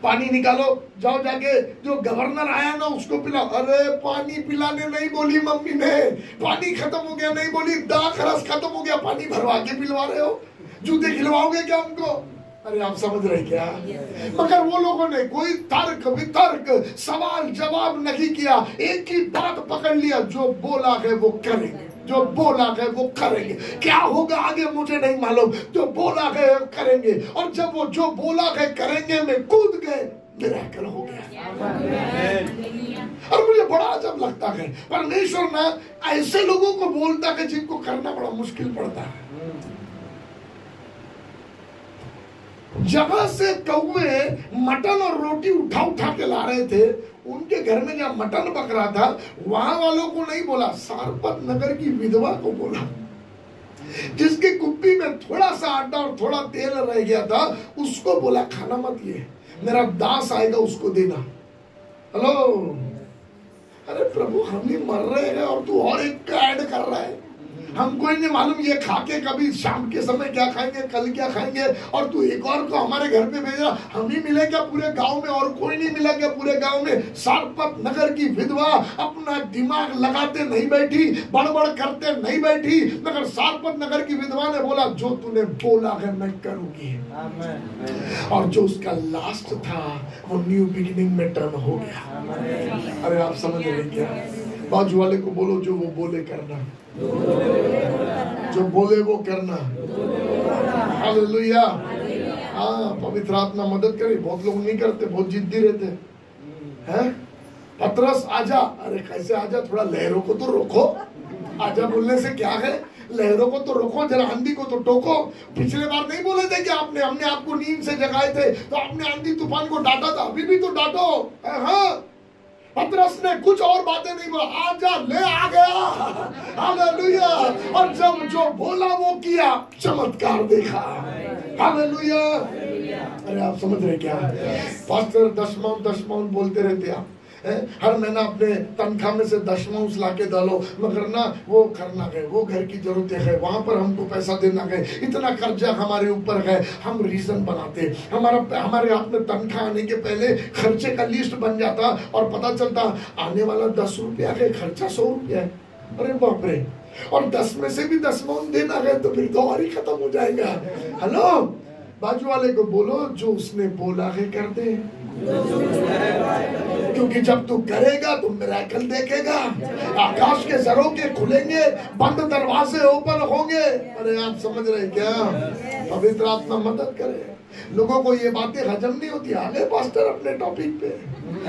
पानी निकालो, जाओ जाके जो गवर्नर आया ना उसको पिलाओ। अरे पानी पिलाने नहीं बोली मम्मी ने, पानी खत्म हो गया नहीं बोली, दाखरस खत्म हो गया, पानी भरवा के पिलवा रहे हो, जूते खिलवाओगे क्या हमको? अरे आप समझ रहे क्या? मगर वो लोगों ने कोई तर्क वितर्क सवाल जवाब नहीं किया, एक ही बात पकड़ लिया, जो बोला है वो करेंगे, जो बोला है वो करेंगे। क्या होगा आगे मुझे नहीं मालूम, जो बोला है करेंगे। और जब वो जो बोला है करेंगे में कूद गए, मिरेकल हो गया। और मुझे बड़ा अजब लगता है, परमेश्वर ना ऐसे लोगों को बोलता है जिनको करना बड़ा मुश्किल पड़ता है। जहां से कौवे मटन और रोटी उठा उठा के ला रहे थे, उनके घर में जब मटन पक रहा था, वहां वालों को नहीं बोला, सारपत नगर की विधवा को बोला, जिसके कुप्पी में थोड़ा सा आटा और थोड़ा तेल रह गया था, उसको बोला खाना मत, ये मेरा दास आएगा उसको देना। हेलो, अरे प्रभु हम ही मर रहे हैं और तू और एक ऐड कर रहा है। हमको ही नहीं मालूम ये खा के कभी शाम के समय क्या खाएंगे, कल क्या खाएंगे, और तू एक और को हमारे घर पे भेज रहा। हम ही मिले क्या पूरे गांव में? और कोई नहीं मिला क्या पूरे गांव में? सारपत नगर की विधवा अपना दिमाग लगाते नहीं बैठी, बड़बड़ करते नहीं बैठी, मगर सारपत नगर की विधवा ने बोला जो तूने बोला है मैं करूंगी। और जो उसका लास्ट था वो न्यू बिगिनिंग में टर्न हो गया। अरे आप समझ रहे क्या? बाजू वाले को बोलो जो वो बोले करना, जो बोले वो करना। हालेलुया। हाँ, पवित्र आत्मा मदद करे। बहुत लोग नहीं करते, बहुत जिद्दी रहते हैं। पतरस आजा, अरे कैसे आजा? थोड़ा लहरों को तो रोको। आजा बोलने से क्या है? लहरों को तो रोको, जरा आंधी को तो टोको। पिछले बार नहीं बोले थे कि हमने आपको नींद से जगाए थे तो आपने आंधी तूफान को डांटा था, अभी भी तो डांटो। हाँ, पतरस ने कुछ और बातें नहीं बोला, आजा ले आ गया। हालेलुया। और जब जो बोला वो किया, चमत्कार देखा। हालेलुया। अरे आप समझ रहे क्या? पास्टर दशमांश बोलते रहते आप, हर महीना अपने तनख्वाह में से दशमांश लाके डालो, मगर ना वो करना गए, वो घर की जरूरतें है, वहां पर हमको पैसा देना गए, इतना कर्जा हमारे ऊपर है। हम रीजन बनाते, हमारे हाथ में तनख्वाह आने के पहले खर्चे का लिस्ट बन जाता और पता चलता आने वाला 10 रुपया है, खर्चा 100 रुपया है। अरे बाप रे। और 10 में से भी दशमांश देना गए तो फिर तो और ही खत्म हो जाएगा। हेलो, बाजू वाले को बोलो जो उसने बोला है कर दे, क्योंकि जब तू करेगा तो मिरेकल देखेगा। आकाश के झरोखे खुलेंगे, बंद दरवाजे ओपन होंगे। अरे आप समझ रहे क्या? पवित्र आत्मा मदद करे। लोगों को ये बातें हजम नहीं होती। आगे पास्टर अपने टॉपिक पे,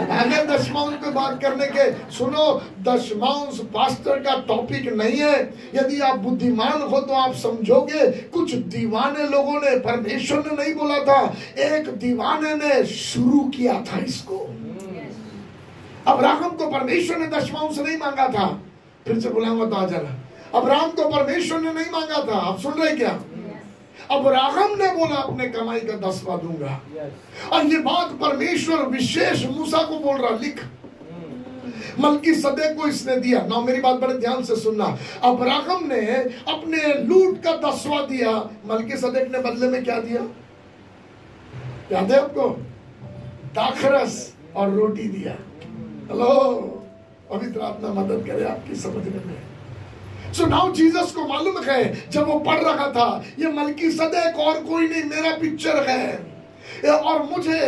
आगे दशमांश पे बात करने के। सुनो, दशमांश पास्टर का टॉपिक नहीं है। यदि आप बुद्धिमान हो तो आप समझोगे। कुछ दीवाने लोगों ने, परमेश्वर ने नहीं बोला था, एक दीवाने ने शुरू किया था इसको। अब्राहम को परमेश्वर ने दशमांश नहीं मांगा था। फिर से बुलाऊंगा तो आ जाना। अब्राहम को परमेश्वर ने नहीं मांगा था। आप सुन रहे क्या? अब्राहम ने बोला अपने कमाई का 10वां दूंगा। और ये बात परमेश्वर विशेष मूसा को बोल रहा, लिख। मलकीसदेक को इसने दिया ना। मेरी बात बड़े ध्यान से सुनना। अब्राहम ने अपने लूट का 10वां दिया, मलकीसदेक ने बदले में क्या दिया? याद है आपको? दाखरस और रोटी दिया। हेलो, पवित्र आत्मा मदद करे आपकी समझने में। सो नाउ जीसस को मालूम है, जब वो पढ़ रहा था, ये मलकीसदेक और कोई नहीं, मेरा पिक्चर है और मुझे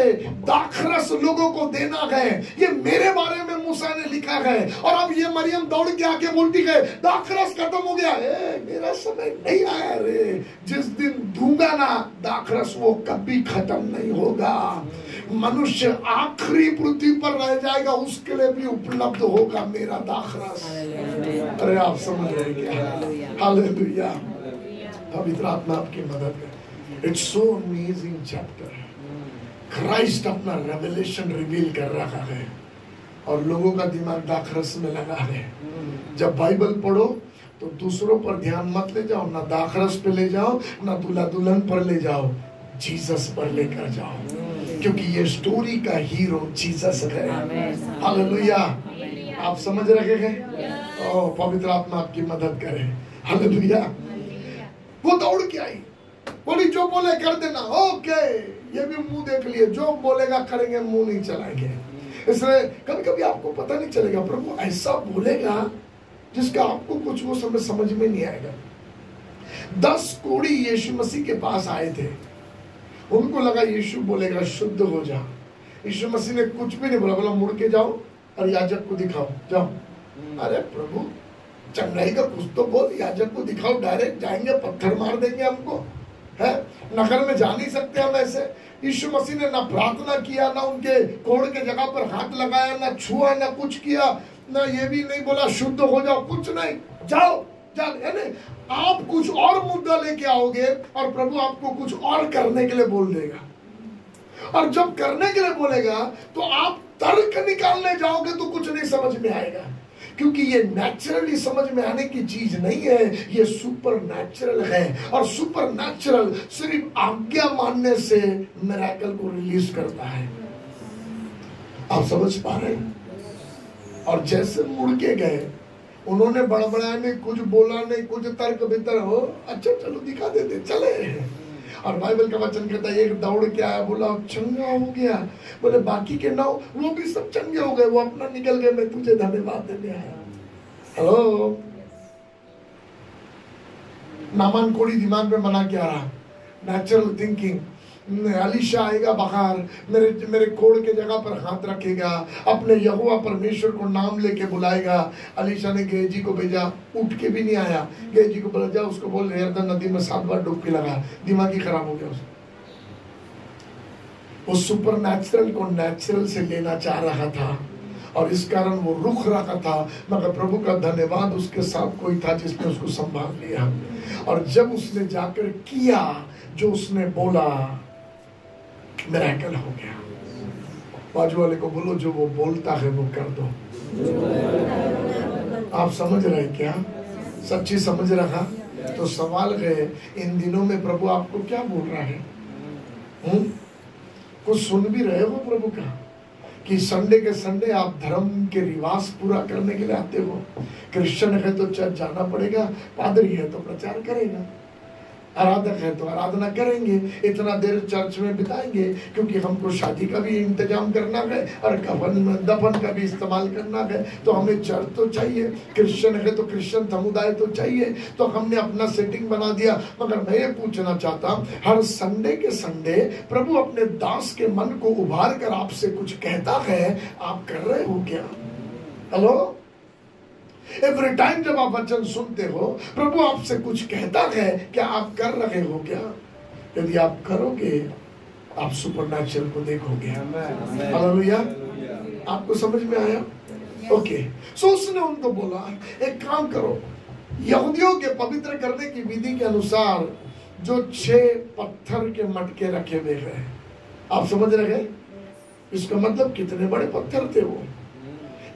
दाखरस लोगों को देना है। ये मेरे बारे में मूसा ने लिखा है। और अब ये मरियम दौड़ के आके बोलती है दाखरस खत्म हो गया। मेरा समय नहीं आया रे। जिस दिन दूंगा ना दाखरस, वो कभी खत्म नहीं होगा। मनुष्य आखिरी पृथ्वी पर रह जाएगा, उसके लिए भी उपलब्ध होगा मेरा दाखरस। अरे आप समझ रहे क्या? हालेलुया। पवित्र आत्मा आपकी मदद करे। It's so amazing chapter. Christ अपना रेवलेशन रिवील कर रहा है और लोगों का दिमाग दाखरस में लगा है। जब बाइबल पढ़ो तो दूसरों पर ध्यान मत ले जाओ, ना दाखरस पे ले जाओ, ना दूल्हा दुल्हन पर ले जाओ, जीसस पर लेकर जाओ, क्योंकि ये स्टोरी का हीरो जीसस है। हालेलुया। आप समझ रहे हैं? ओ पवित्र आत्मा आपकी मदद करे। हालेलुया। वो दौड़ के आई, बोली जो बोले कर देना। ओके, ये भी मुंह देख लिए, जो बोलेगा करेंगे, मुंह नहीं चलाएंगे। इसलिए कभी कभी आपको पता नहीं चलेगा, प्रभु ऐसा बोलेगा जिसका आपको कुछ वो समझ में नहीं आएगा। 10 कोढ़ी यीशु मसीह के पास आए थे। उनको लगा यीशु बोलेगा शुद्ध हो जा। यीशु मसीह ने कुछ भी नहीं बोला, बोला मुड़ के जाओ और याजक को दिखाओ, जाओ। अरे प्रभु, चंगाई का कुछ तो बोल, याजक को दिखाओ। डायरेक्ट जाएंगे, पत्थर मार देंगे हमको, है? नगर में जा नहीं सकते हम ऐसे। यीशु मसीह ने ना प्रार्थना किया, ना उनके कोढ़ के जगह पर हाथ लगाया, ना छुआ, ना कुछ किया, ना ये भी नहीं बोला शुद्ध हो जाओ, कुछ नहीं, जाओ जाओ। आप कुछ और मुद्दा लेके आओगे और प्रभु आपको कुछ और करने के लिए बोल देगा। और जब करने के लिए बोलेगा तो आप तर्क निकालने जाओगे तो कुछ नहीं समझ में आएगा, क्योंकि ये नेचुरली समझ में आने की चीज नहीं है, ये सुपर नेचुरल है। और सुपर नेचुरल सिर्फ आज्ञा मानने से मिरेकल को रिलीज करता है। आप समझ पा रहे हैं? और जैसे मुड़ के गए, उन्होंने बड़बड़ाया नहीं, कुछ बोला नहीं, कुछ तर्क बितर हो, अच्छा चलो दिखा देते, चले। और बाइबल का वचन कहता है एक दौड़ के आया, बोला चंगा हो गया। बोले बाकी के 9 वो भी सब चंगे हो गए, वो अपना निकल गए, मैं तुझे धन्यवाद देने आया। हेलो, नामान कोड़ी दिमाग में बना के आ रहा, नेचुरल थिंकिंग, अलीशा आएगा बाहर, मेरे कोड़ के जगह पर हाथ रखेगा, अपने यहोवा परमेश्वर को नाम लेके बुलाएगा। अलीशा ने गेहजी को भेजा, उठ के भी नहीं आया। गेहजी को बोला जा उसको बोल यरदन नदी में 7 बार डुबकी लगा, दिमाग ही खराब हो गया उसका। वो सुपर नेचुरल को नेचुरल से लेना चाह रहा था और इस कारण वो रुख रखा था, मगर प्रभु का धन्यवाद उसके साथ कोई था जिसने उसको संभाल लिया। और जब उसने जाकर किया जो उसने बोला, मिरेकल हो गया। बाजू वाले को बोलो जो वो बोलता है वो कर दो। आप समझ रहे क्या? सच्ची समझ रहा? तो सवाल है इन दिनों में प्रभु आपको क्या बोल रहा है? कुछ सुन भी रहे हो प्रभु का कि संडे के संडे आप धर्म के रिवाज पूरा करने के लिए आते हो। क्रिश्चियन है तो चर्च जाना पड़ेगा, पादरी है तो प्रचार करेगा, आराधक है तो आराधना करेंगे, इतना देर चर्च में बिताएंगे क्योंकि हमको शादी का भी इंतजाम करना है और दफन का भी इस्तेमाल करना है, तो हमें चर्च तो चाहिए। क्रिश्चियन है तो क्रिश्चियन समुदाय तो चाहिए, तो हमने अपना सेटिंग बना दिया। मगर मैं ये पूछना चाहता हूँ, हर संडे के संडे प्रभु अपने दास के मन को उभार कर आपसे कुछ कहता है, आप कर रहे हो क्या? हेलो, एवरी टाइम जब आप वचन सुनते हो, प्रभु आपसे कुछ कहता है, क्या आप कर रहे हो क्या? यदि आप करोगे, आप सुपरनैचुरल को देखोगे। हालेलुया। आपको समझ में आया? ओके। सो उसने उनको बोला एक काम करो, यहूदियों के पवित्र करने की विधि के अनुसार जो 6 पत्थर के मटके रखे हुए हैं, आप समझ रहे? इसका मतलब कितने बड़े पत्थर थे वो।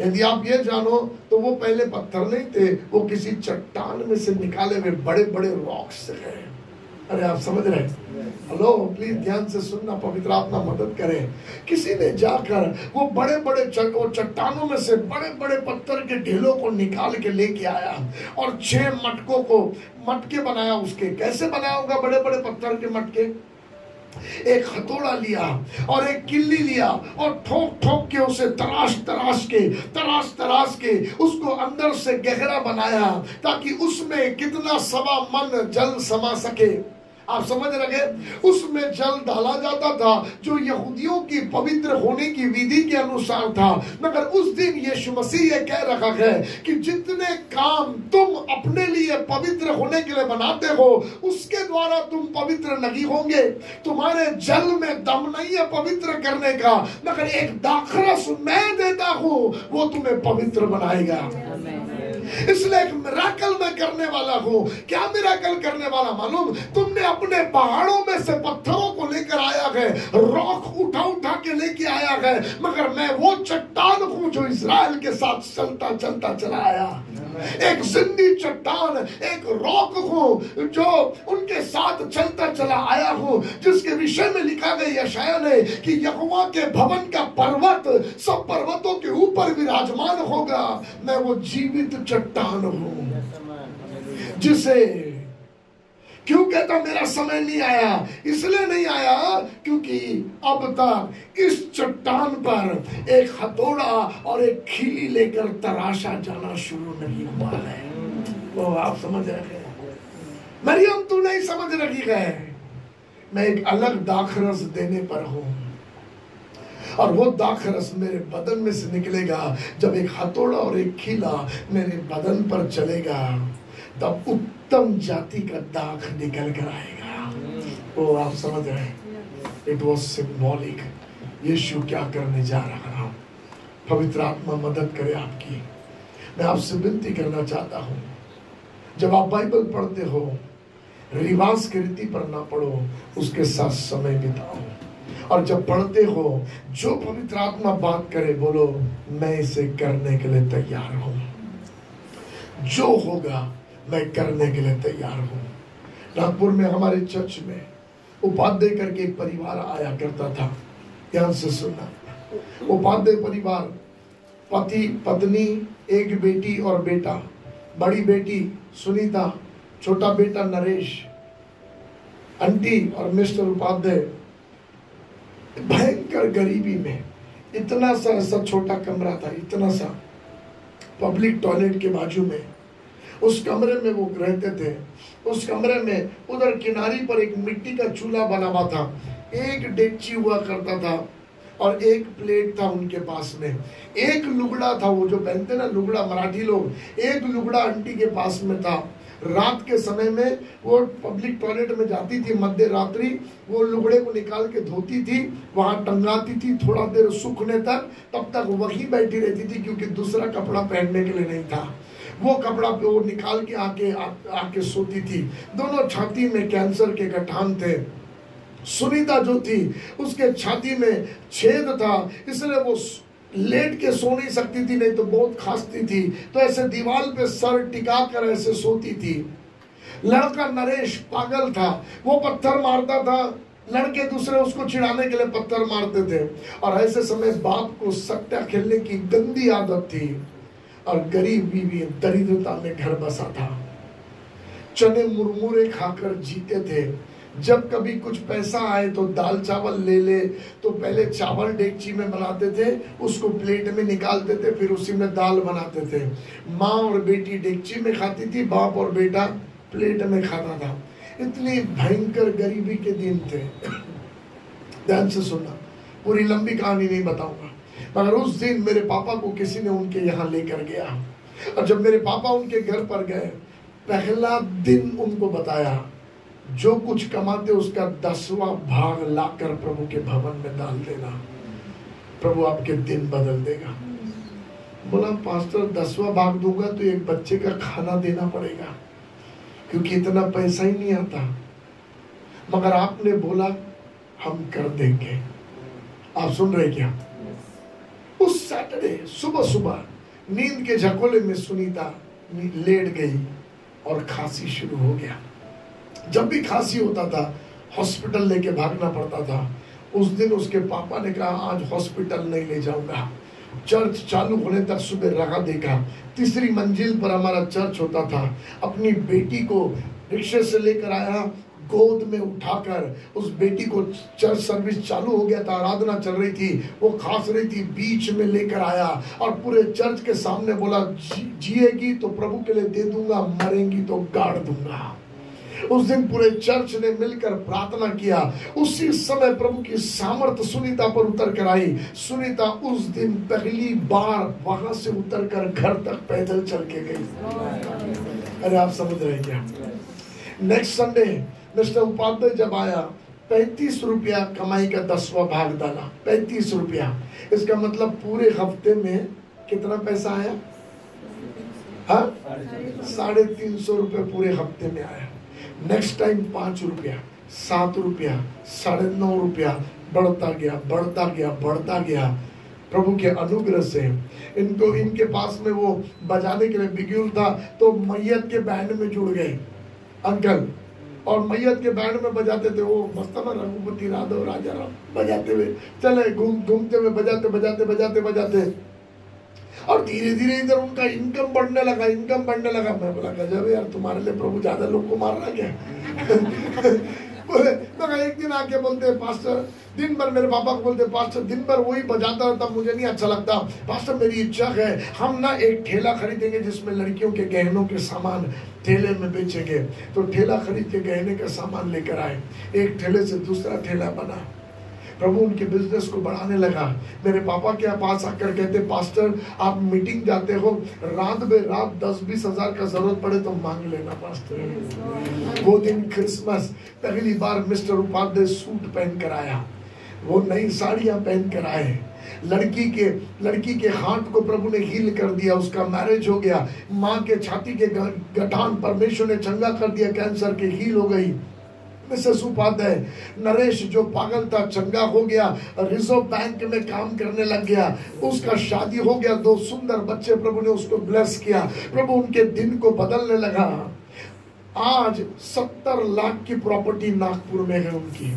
यदि आप ये जानो तो वो पहले पत्थर नहीं थे, वो किसी चट्टान में से निकाले हुए बड़े बड़े रॉक्स थे। अरे आप समझ रहे? हेलो, प्लीज ध्यान से सुनना, पवित्र आत्मा मदद करे। किसी ने जाकर वो बड़े बड़े चट्टानों में से बड़े बड़े पत्थर के ढेलों को निकाल के लेके आया और 6 मटकों को मटके बनाया। उसके कैसे बनाया होगा बड़े बड़े पत्थर के मटके? एक हथौड़ा लिया और एक किल्ली लिया और ठोक ठोक के उसे तराश तराश के उसको अंदर से गहरा बनाया ताकि उसमें कितना 1.25 मन जल समा सके। आप समझ रहे? उसमें जल डाला जाता था जो यहूदियों की पवित्र होने की विधि के अनुसार था। मगर उस दिन यीशु मसीह ये कह रखा है कि जितने काम तुम अपने लिए पवित्र होने के लिए बनाते हो, उसके द्वारा तुम पवित्र नहीं होंगे। तुम्हारे जल में दम नहीं है पवित्र करने का, मगर एक दाखरस मैं देता हूं, वो तुम्हें पवित्र बनाएगा। इसलिए एक मिराकल मैं करने वाला हूं। क्या मिराकल करने वाला मालूम? तुमने अपने पहाड़ों में से पत्थरों को लेकर आया है, रॉक उठा के लेके आया है, मगर मैं वो चट्टान हूं जो इस्राएल के साथ चलता चला आया। एक जिंदी चट्टान, एक रॉक हूं जो उनके साथ चलता चला आया हूं, जिसके विषय में लिखा गया यशायाह ने कि यहोवा के भवन का पर्वत सब पर्वतों के ऊपर विराजमान होगा। मैं वो जीवित चट्टान हूं जिसे क्यों कहता मेरा समय नहीं आया? इसलिए नहीं आया क्योंकि अब तक इस चट्टान पर एक हथौड़ा और एक खीली लेकर तराशा जाना शुरू नहीं हुआ है। वो आप समझ रहे हैं? मरियम तू नहीं समझ रही है, मैं एक अलग दाखरस देने पर हूं और वो दाखरस मेरे बदन में से निकलेगा। जब एक हथौड़ा और एक खीला मेरे बदन पर चलेगा, तब उत्तम जाति का दाख निकल कर आएगा। वो आप समझ रहे हैं? It was symbolic. यीशु क्या करने जा रहा है? पवित्र आत्मा मदद करे आपकी। मैं आपसे विनती करना चाहता हूं, जब आप बाइबल पढ़ते हो, रिवाज की रीति पर ना पढ़ो, उसके साथ समय बिताओ। और जब पढ़ते हो, जो पवित्र आत्मा बात करे, बोलो मैं इसे करने के लिए तैयार हूं। जो होगा मैं करने के लिए तैयार हूं। नागपुर में हमारे चर्च में उपाध्याय करके एक परिवार आया करता था। ध्यान से सुनना, उपाध्याय परिवार पति पत्नी, एक बेटी और बेटा, बड़ी बेटी सुनीता, छोटा बेटा नरेश, आंटी और मिस्टर उपाध्याय भयंकर गरीबी में, इतना सा ऐसा छोटा कमरा था, इतना सा, पब्लिक टॉयलेट के बाजू में, उस कमरे में वो रहते थे। उस कमरे में उधर किनारी पर एक मिट्टी का चूल्हा बना हुआ था, एक डेगची हुआ करता था और एक प्लेट था उनके पास में, एक लुगड़ा था, वो जो पहनते ना लुगड़ा मराठी लोग, एक लुगड़ा आंटी के पास में था। रात के समय में वो पब्लिक टॉयलेट में जाती थी, मध्य रात्रि वो लुगड़े को निकाल के धोती थी, वहां टंगाती थी थोड़ा देर सूखने तक, तब तक वही बैठी रहती थी क्योंकि दूसरा कपड़ा पहनने के लिए नहीं था। वो कपड़ा पे वो निकाल के आके सोती थी। दोनों छाती में कैंसर के गठान थे। सुनीता जो थी उसके छाती में छेद था, इसलिए वो लेट के सो नहीं सकती थी, नहीं तो बहुत खांसती थी, तो ऐसे दीवार पे सर टिका कर ऐसे सोती थी। लड़का नरेश पागल था, वो पत्थर मारता था, लड़के दूसरे उसको चिढ़ाने के लिए पत्थर मारते थे। और ऐसे समय बाप को सट्टा खेलने की गंदी आदत थी और गरीबी भी दरिद्रता में घर बसा था। चने मुरमुरे खाकर जीते थे। जब कभी कुछ पैसा आए तो दाल चावल ले ले, तो पहले चावल डेगची में बनाते थे, उसको प्लेट में निकालते थे, फिर उसी में दाल बनाते थे। माँ और बेटी डेगची में खाती थी, बाप और बेटा प्लेट में खाता था। इतनी भयंकर गरीबी के दिन थे। ध्यान से सुनना, पूरी लंबी कहानी नहीं बताऊंगा, मगर उस दिन मेरे पापा को किसी ने उनके यहाँ लेकर गया, और जब मेरे पापा उनके घर पर गए, पहला दिन उनको बताया जो कुछ कमाते उसका 10वां भाग लाकर प्रभु के भवन में डाल देना, प्रभु आपके दिन बदल देगा। बोला पास्टर 10वां भाग दूंगा तो एक बच्चे का खाना देना पड़ेगा, क्योंकि इतना पैसा ही नहीं आता, मगर आपने बोला हम कर देंगे। आप सुन रहे क्या? उस सैटरडे सुबह सुबह नींद के झकोले में सुनीता लेट गई और खांसी शुरू हो गया। जब भी खांसी होता था हॉस्पिटल लेके भागना पड़ता था। उस दिन उसके पापा ने कहा आज हॉस्पिटल नहीं ले जाऊंगा। चर्च चालू होने तक सुबह रगा देखा, 3री मंजिल पर हमारा चर्च होता था। अपनी बेटी को रिक्शे से लेकर आया, गोद में उठाकर उस बेटी को, चर्च सर्विस चालू हो गया था, आराधना चल रही थी, वो खांस रही थी, बीच में लेकर आया और पूरे चर्च के सामने बोला जिएगी तो प्रभु के लिए दे दूंगा, मरेंगी तो गाड़ दूंगा। उस दिन पूरे चर्च ने मिलकर प्रार्थना किया। उसी समय प्रभु की सामर्थ सुनीता पर उतर कर आई। सुनीता उस दिन पहली बार वहां से उतर कर घर तक पैदल चल के गई। अरे आप समझ रहे हैं क्या? नेक्स्ट संडे मिस्टर उपाध्याय जब आया, 35 रुपया कमाई का 10वां भाग डाला। 35 रुपया, इसका मतलब पूरे हफ्ते में कितना पैसा आया? 350 रुपये पूरे हफ्ते में आया। नेक्स्ट टाइम 5 रुपया, 7 रुपया, 9.5 रुपया, बढ़ता गया बढ़ता गया बढ़ता गया। प्रभु के अनुग्रह से इनको, इनके पास में वो बजाने के लिए बिगुल था, तो मैयत के बैंड में जुड़ गए अंकल, और मैयत के बैंड में बजाते थे। वो मस्ताना रघुपति राधव राजा राम बजाते हुए चले, घूमते हुए बजाते बजाते बजाते बजाते, और धीरे धीरे इधर उनका इनकम बढ़ने लगा, इनकम बढ़ने लगा। मैं बोला गजब यार, तुम्हारे लिए प्रभु ज्यादा लोग को मार रहा क्या? बोले तो एक दिन आके बोलते पास्टर, दिन भर मेरे पापा को बोलते पास्टर दिन भर वही बजाता रहता, मुझे नहीं अच्छा लगता। पास्टर मेरी इच्छा है हम ना एक ठेला खरीदेंगे जिसमें लड़कियों के गहनों के सामान ठेले में बेचेंगे। तो ठेला खरीद के गहने का सामान लेकर आए, एक ठेले से दूसरा ठेला बना। प्रभु उनके बिजनेस को बढ़ाने लगा। मेरे पापा के पास आकर कहते पास्टर आप मीटिंग जाते हो, रात में रात 10-20 हजार का जरूरत पड़े तो मांग लेना पास्टर। वो दिन क्रिसमस, पहली बार मिस्टर उपाध्याय सूट पहन कर आया, वो नई साड़ियां पहन कर आए। लड़की के हाथ को प्रभु ने हील कर दिया, उसका मैरिज हो गया। माँ के छाती के गठान परमेश्वर ने चंगा कर दिया, कैंसर के हील हो गई। मिसेस उपाध्याय, नरेश जो पागल था चंगा हो गया, रिजर्व बैंक में काम करने लग गया, उसका शादी हो गया, 2 सुंदर बच्चे, प्रभु ने उसको ब्लेस किया। प्रभु उनके दिन को बदलने लगा। आज 70 लाख की प्रॉपर्टी नागपुर में है उनकी।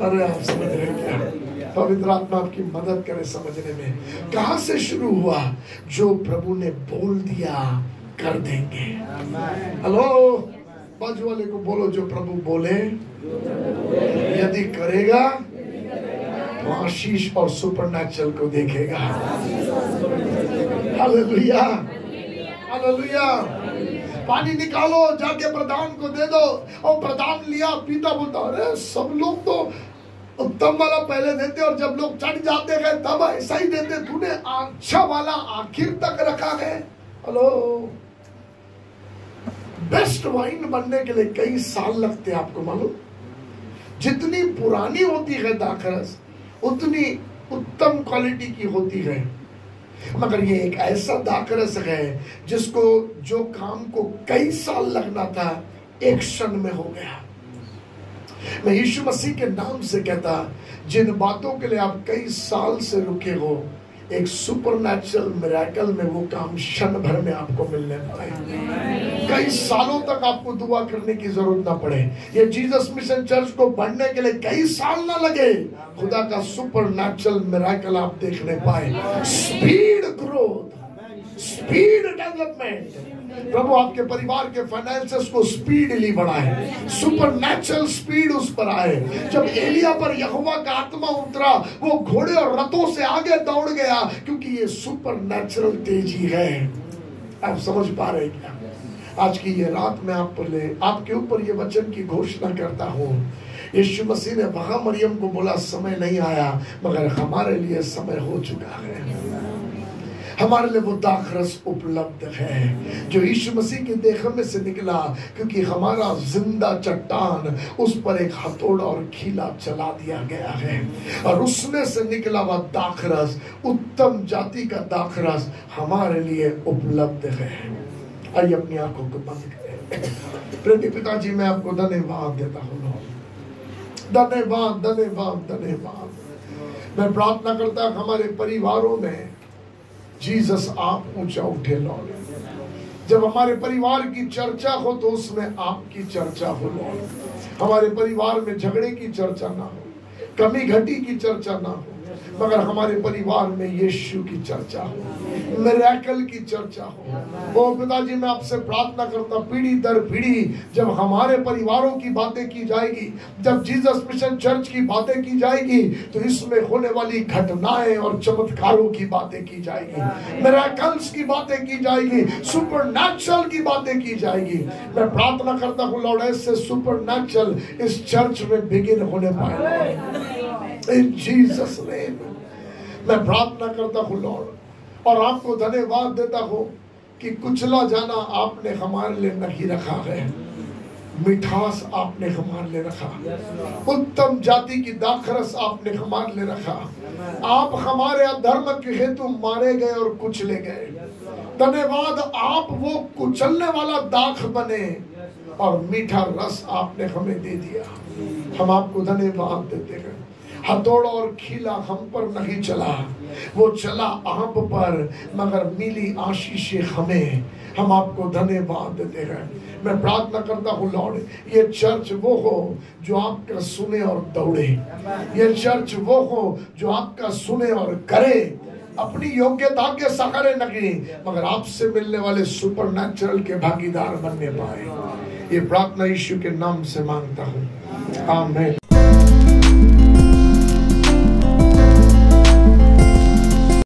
अरे आप समझ रहे हैं क्या? पवित्र आत्मा आपकी मदद करे समझने में। कहां से शुरू हुआ? जो प्रभु ने बोल दिया कर देंगे। हेलो, बाजू वाले को बोलो, जो प्रभु बोले यदि करेगा तो आशीष और सुपरनैचुरल को देखेगा। Hallelujah, hallelujah. पानी निकालो, जाके प्रधान को दे दो। और प्रधान लिया, पीता, बोलता अरे सब लोग तो उत्तम वाला पहले देते और जब लोग चढ़ जाते गए तब ऐसा ही देते, तूने अच्छा वाला आखिर तक रखा है। हेलो, बेस्ट वाइन बनने के लिए कई साल लगते हैं, आपको मालूम? जितनी पुरानी होती है दाखरस उतनी उत्तम क्वालिटी की होती है। मगर ये एक ऐसा दाखरस है जिसको, जो काम को कई साल लगना था, एक क्षण में हो गया। मैं यीशु मसीह के नाम से कहता, जिन बातों के लिए आप कई साल से रुके हो, एक सुपरनैचुरल मिरेकल में वो काम क्षण भर में आपको मिलने पाए। कई सालों तक आपको दुआ करने की जरूरत ना पड़े। ये जीसस मिशन चर्च को बढ़ने के लिए कई साल ना लगे। खुदा का सुपरनैचुरल मिरेकल आप देखने पाए। Speed growth, speed development. प्रभु आपके परिवार के फाइनेंसेस को स्पीडली बढ़ाए, सुपरनैचुरल स्पीड उस पर आए। जब एलिया पर यहोवा का आत्मा उतरा, वो घोड़े और रथों से आगे दौड़ गया, क्योंकि ये सुपरनैचुरल तेजी है। आप समझ पा रहे क्या? आज की ये रात में आपके ऊपर ये वचन की घोषणा करता हूँ। यीशु मसीह ने वहां मरियम को बोला समय नहीं आया, मगर हमारे लिए समय हो चुका है। हमारे लिए वो दाखरस उपलब्ध है जो यीशु मसीह के देह में से निकला, क्योंकि हमारा जिंदा चट्टान, उस पर एक हथौड़ा और खीला चला दिया गया है, और उसमें से निकला हुआ दाखरस, उत्तम जाति का दाखरस हमारे लिए उपलब्ध है। आइए अपनी आंखों को बंद करें। प्रेमी पिताजी, मैं आपको धन्यवाद देता हूँ। धन्यवाद, धन्यवाद, धन्यवाद। मैं प्रार्थना करता हमारे परिवारों में जीसस आप ऊंचा उठे लॉर्ड। जब हमारे परिवार की चर्चा हो तो उसमें आपकी चर्चा हो लॉर्ड। हमारे परिवार में झगड़े की चर्चा ना हो, कमी घटी की चर्चा ना हो, मगर हमारे परिवार में यीशु की चर्चा हो, मिरेकल की चर्चा हो। ओ पिताजी, मैं आपसे प्रार्थना करता, पीढ़ी दर पीढ़ी जब हमारे परिवारों की बातें की जाएगी, जब जीसस मिशन चर्च की बातें की जाएगी, तो इसमें होने वाली घटनाएं और चमत्कारों की बातें की जाएगी, मिरेकल्स की बातें की जाएगी, सुपरनैचुरल की बातें की जाएगी। मैं प्रार्थना करता हूँ लॉर्ड, ऐसे सुपरनैचुरल इस चर्च में बिगिन होने पाए इन जीसस नेम। मैं प्रार्थना करता हूँ लॉर्ड, और आपको धन्यवाद देता हूँ कि कुचला जाना आपने हमारे लिए नहीं रखा है, मिठास आपने हमारे लिए रखा, उत्तम जाति की दाखरस आपने हमारे लिए रखा। आप हमारे अधर्म के हेतु मारे गए और कुचले गए। धन्यवाद, आप वो कुचलने वाला दाख बने और मीठा रस आपने हमें दे दिया। हम आपको धन्यवाद देते हैं। हथौड़ा और खीला हम पर नहीं चला, वो चला आप पर, मगर मिली आशीषें हमें। हम आपको धन्यवाद देते हैं। मैं प्रार्थना करता हूँ लॉर्ड, ये चर्च वो हो जो आपका सुने और दौड़े, ये चर्च वो हो जो आपका सुने और करे, अपनी योग्यता के सहारे नहीं, मगर आपसे मिलने वाले सुपरनैचुरल के भागीदार बनने पाए। ये प्रार्थना यीशु के नाम से मांगता हूँ, आमीन।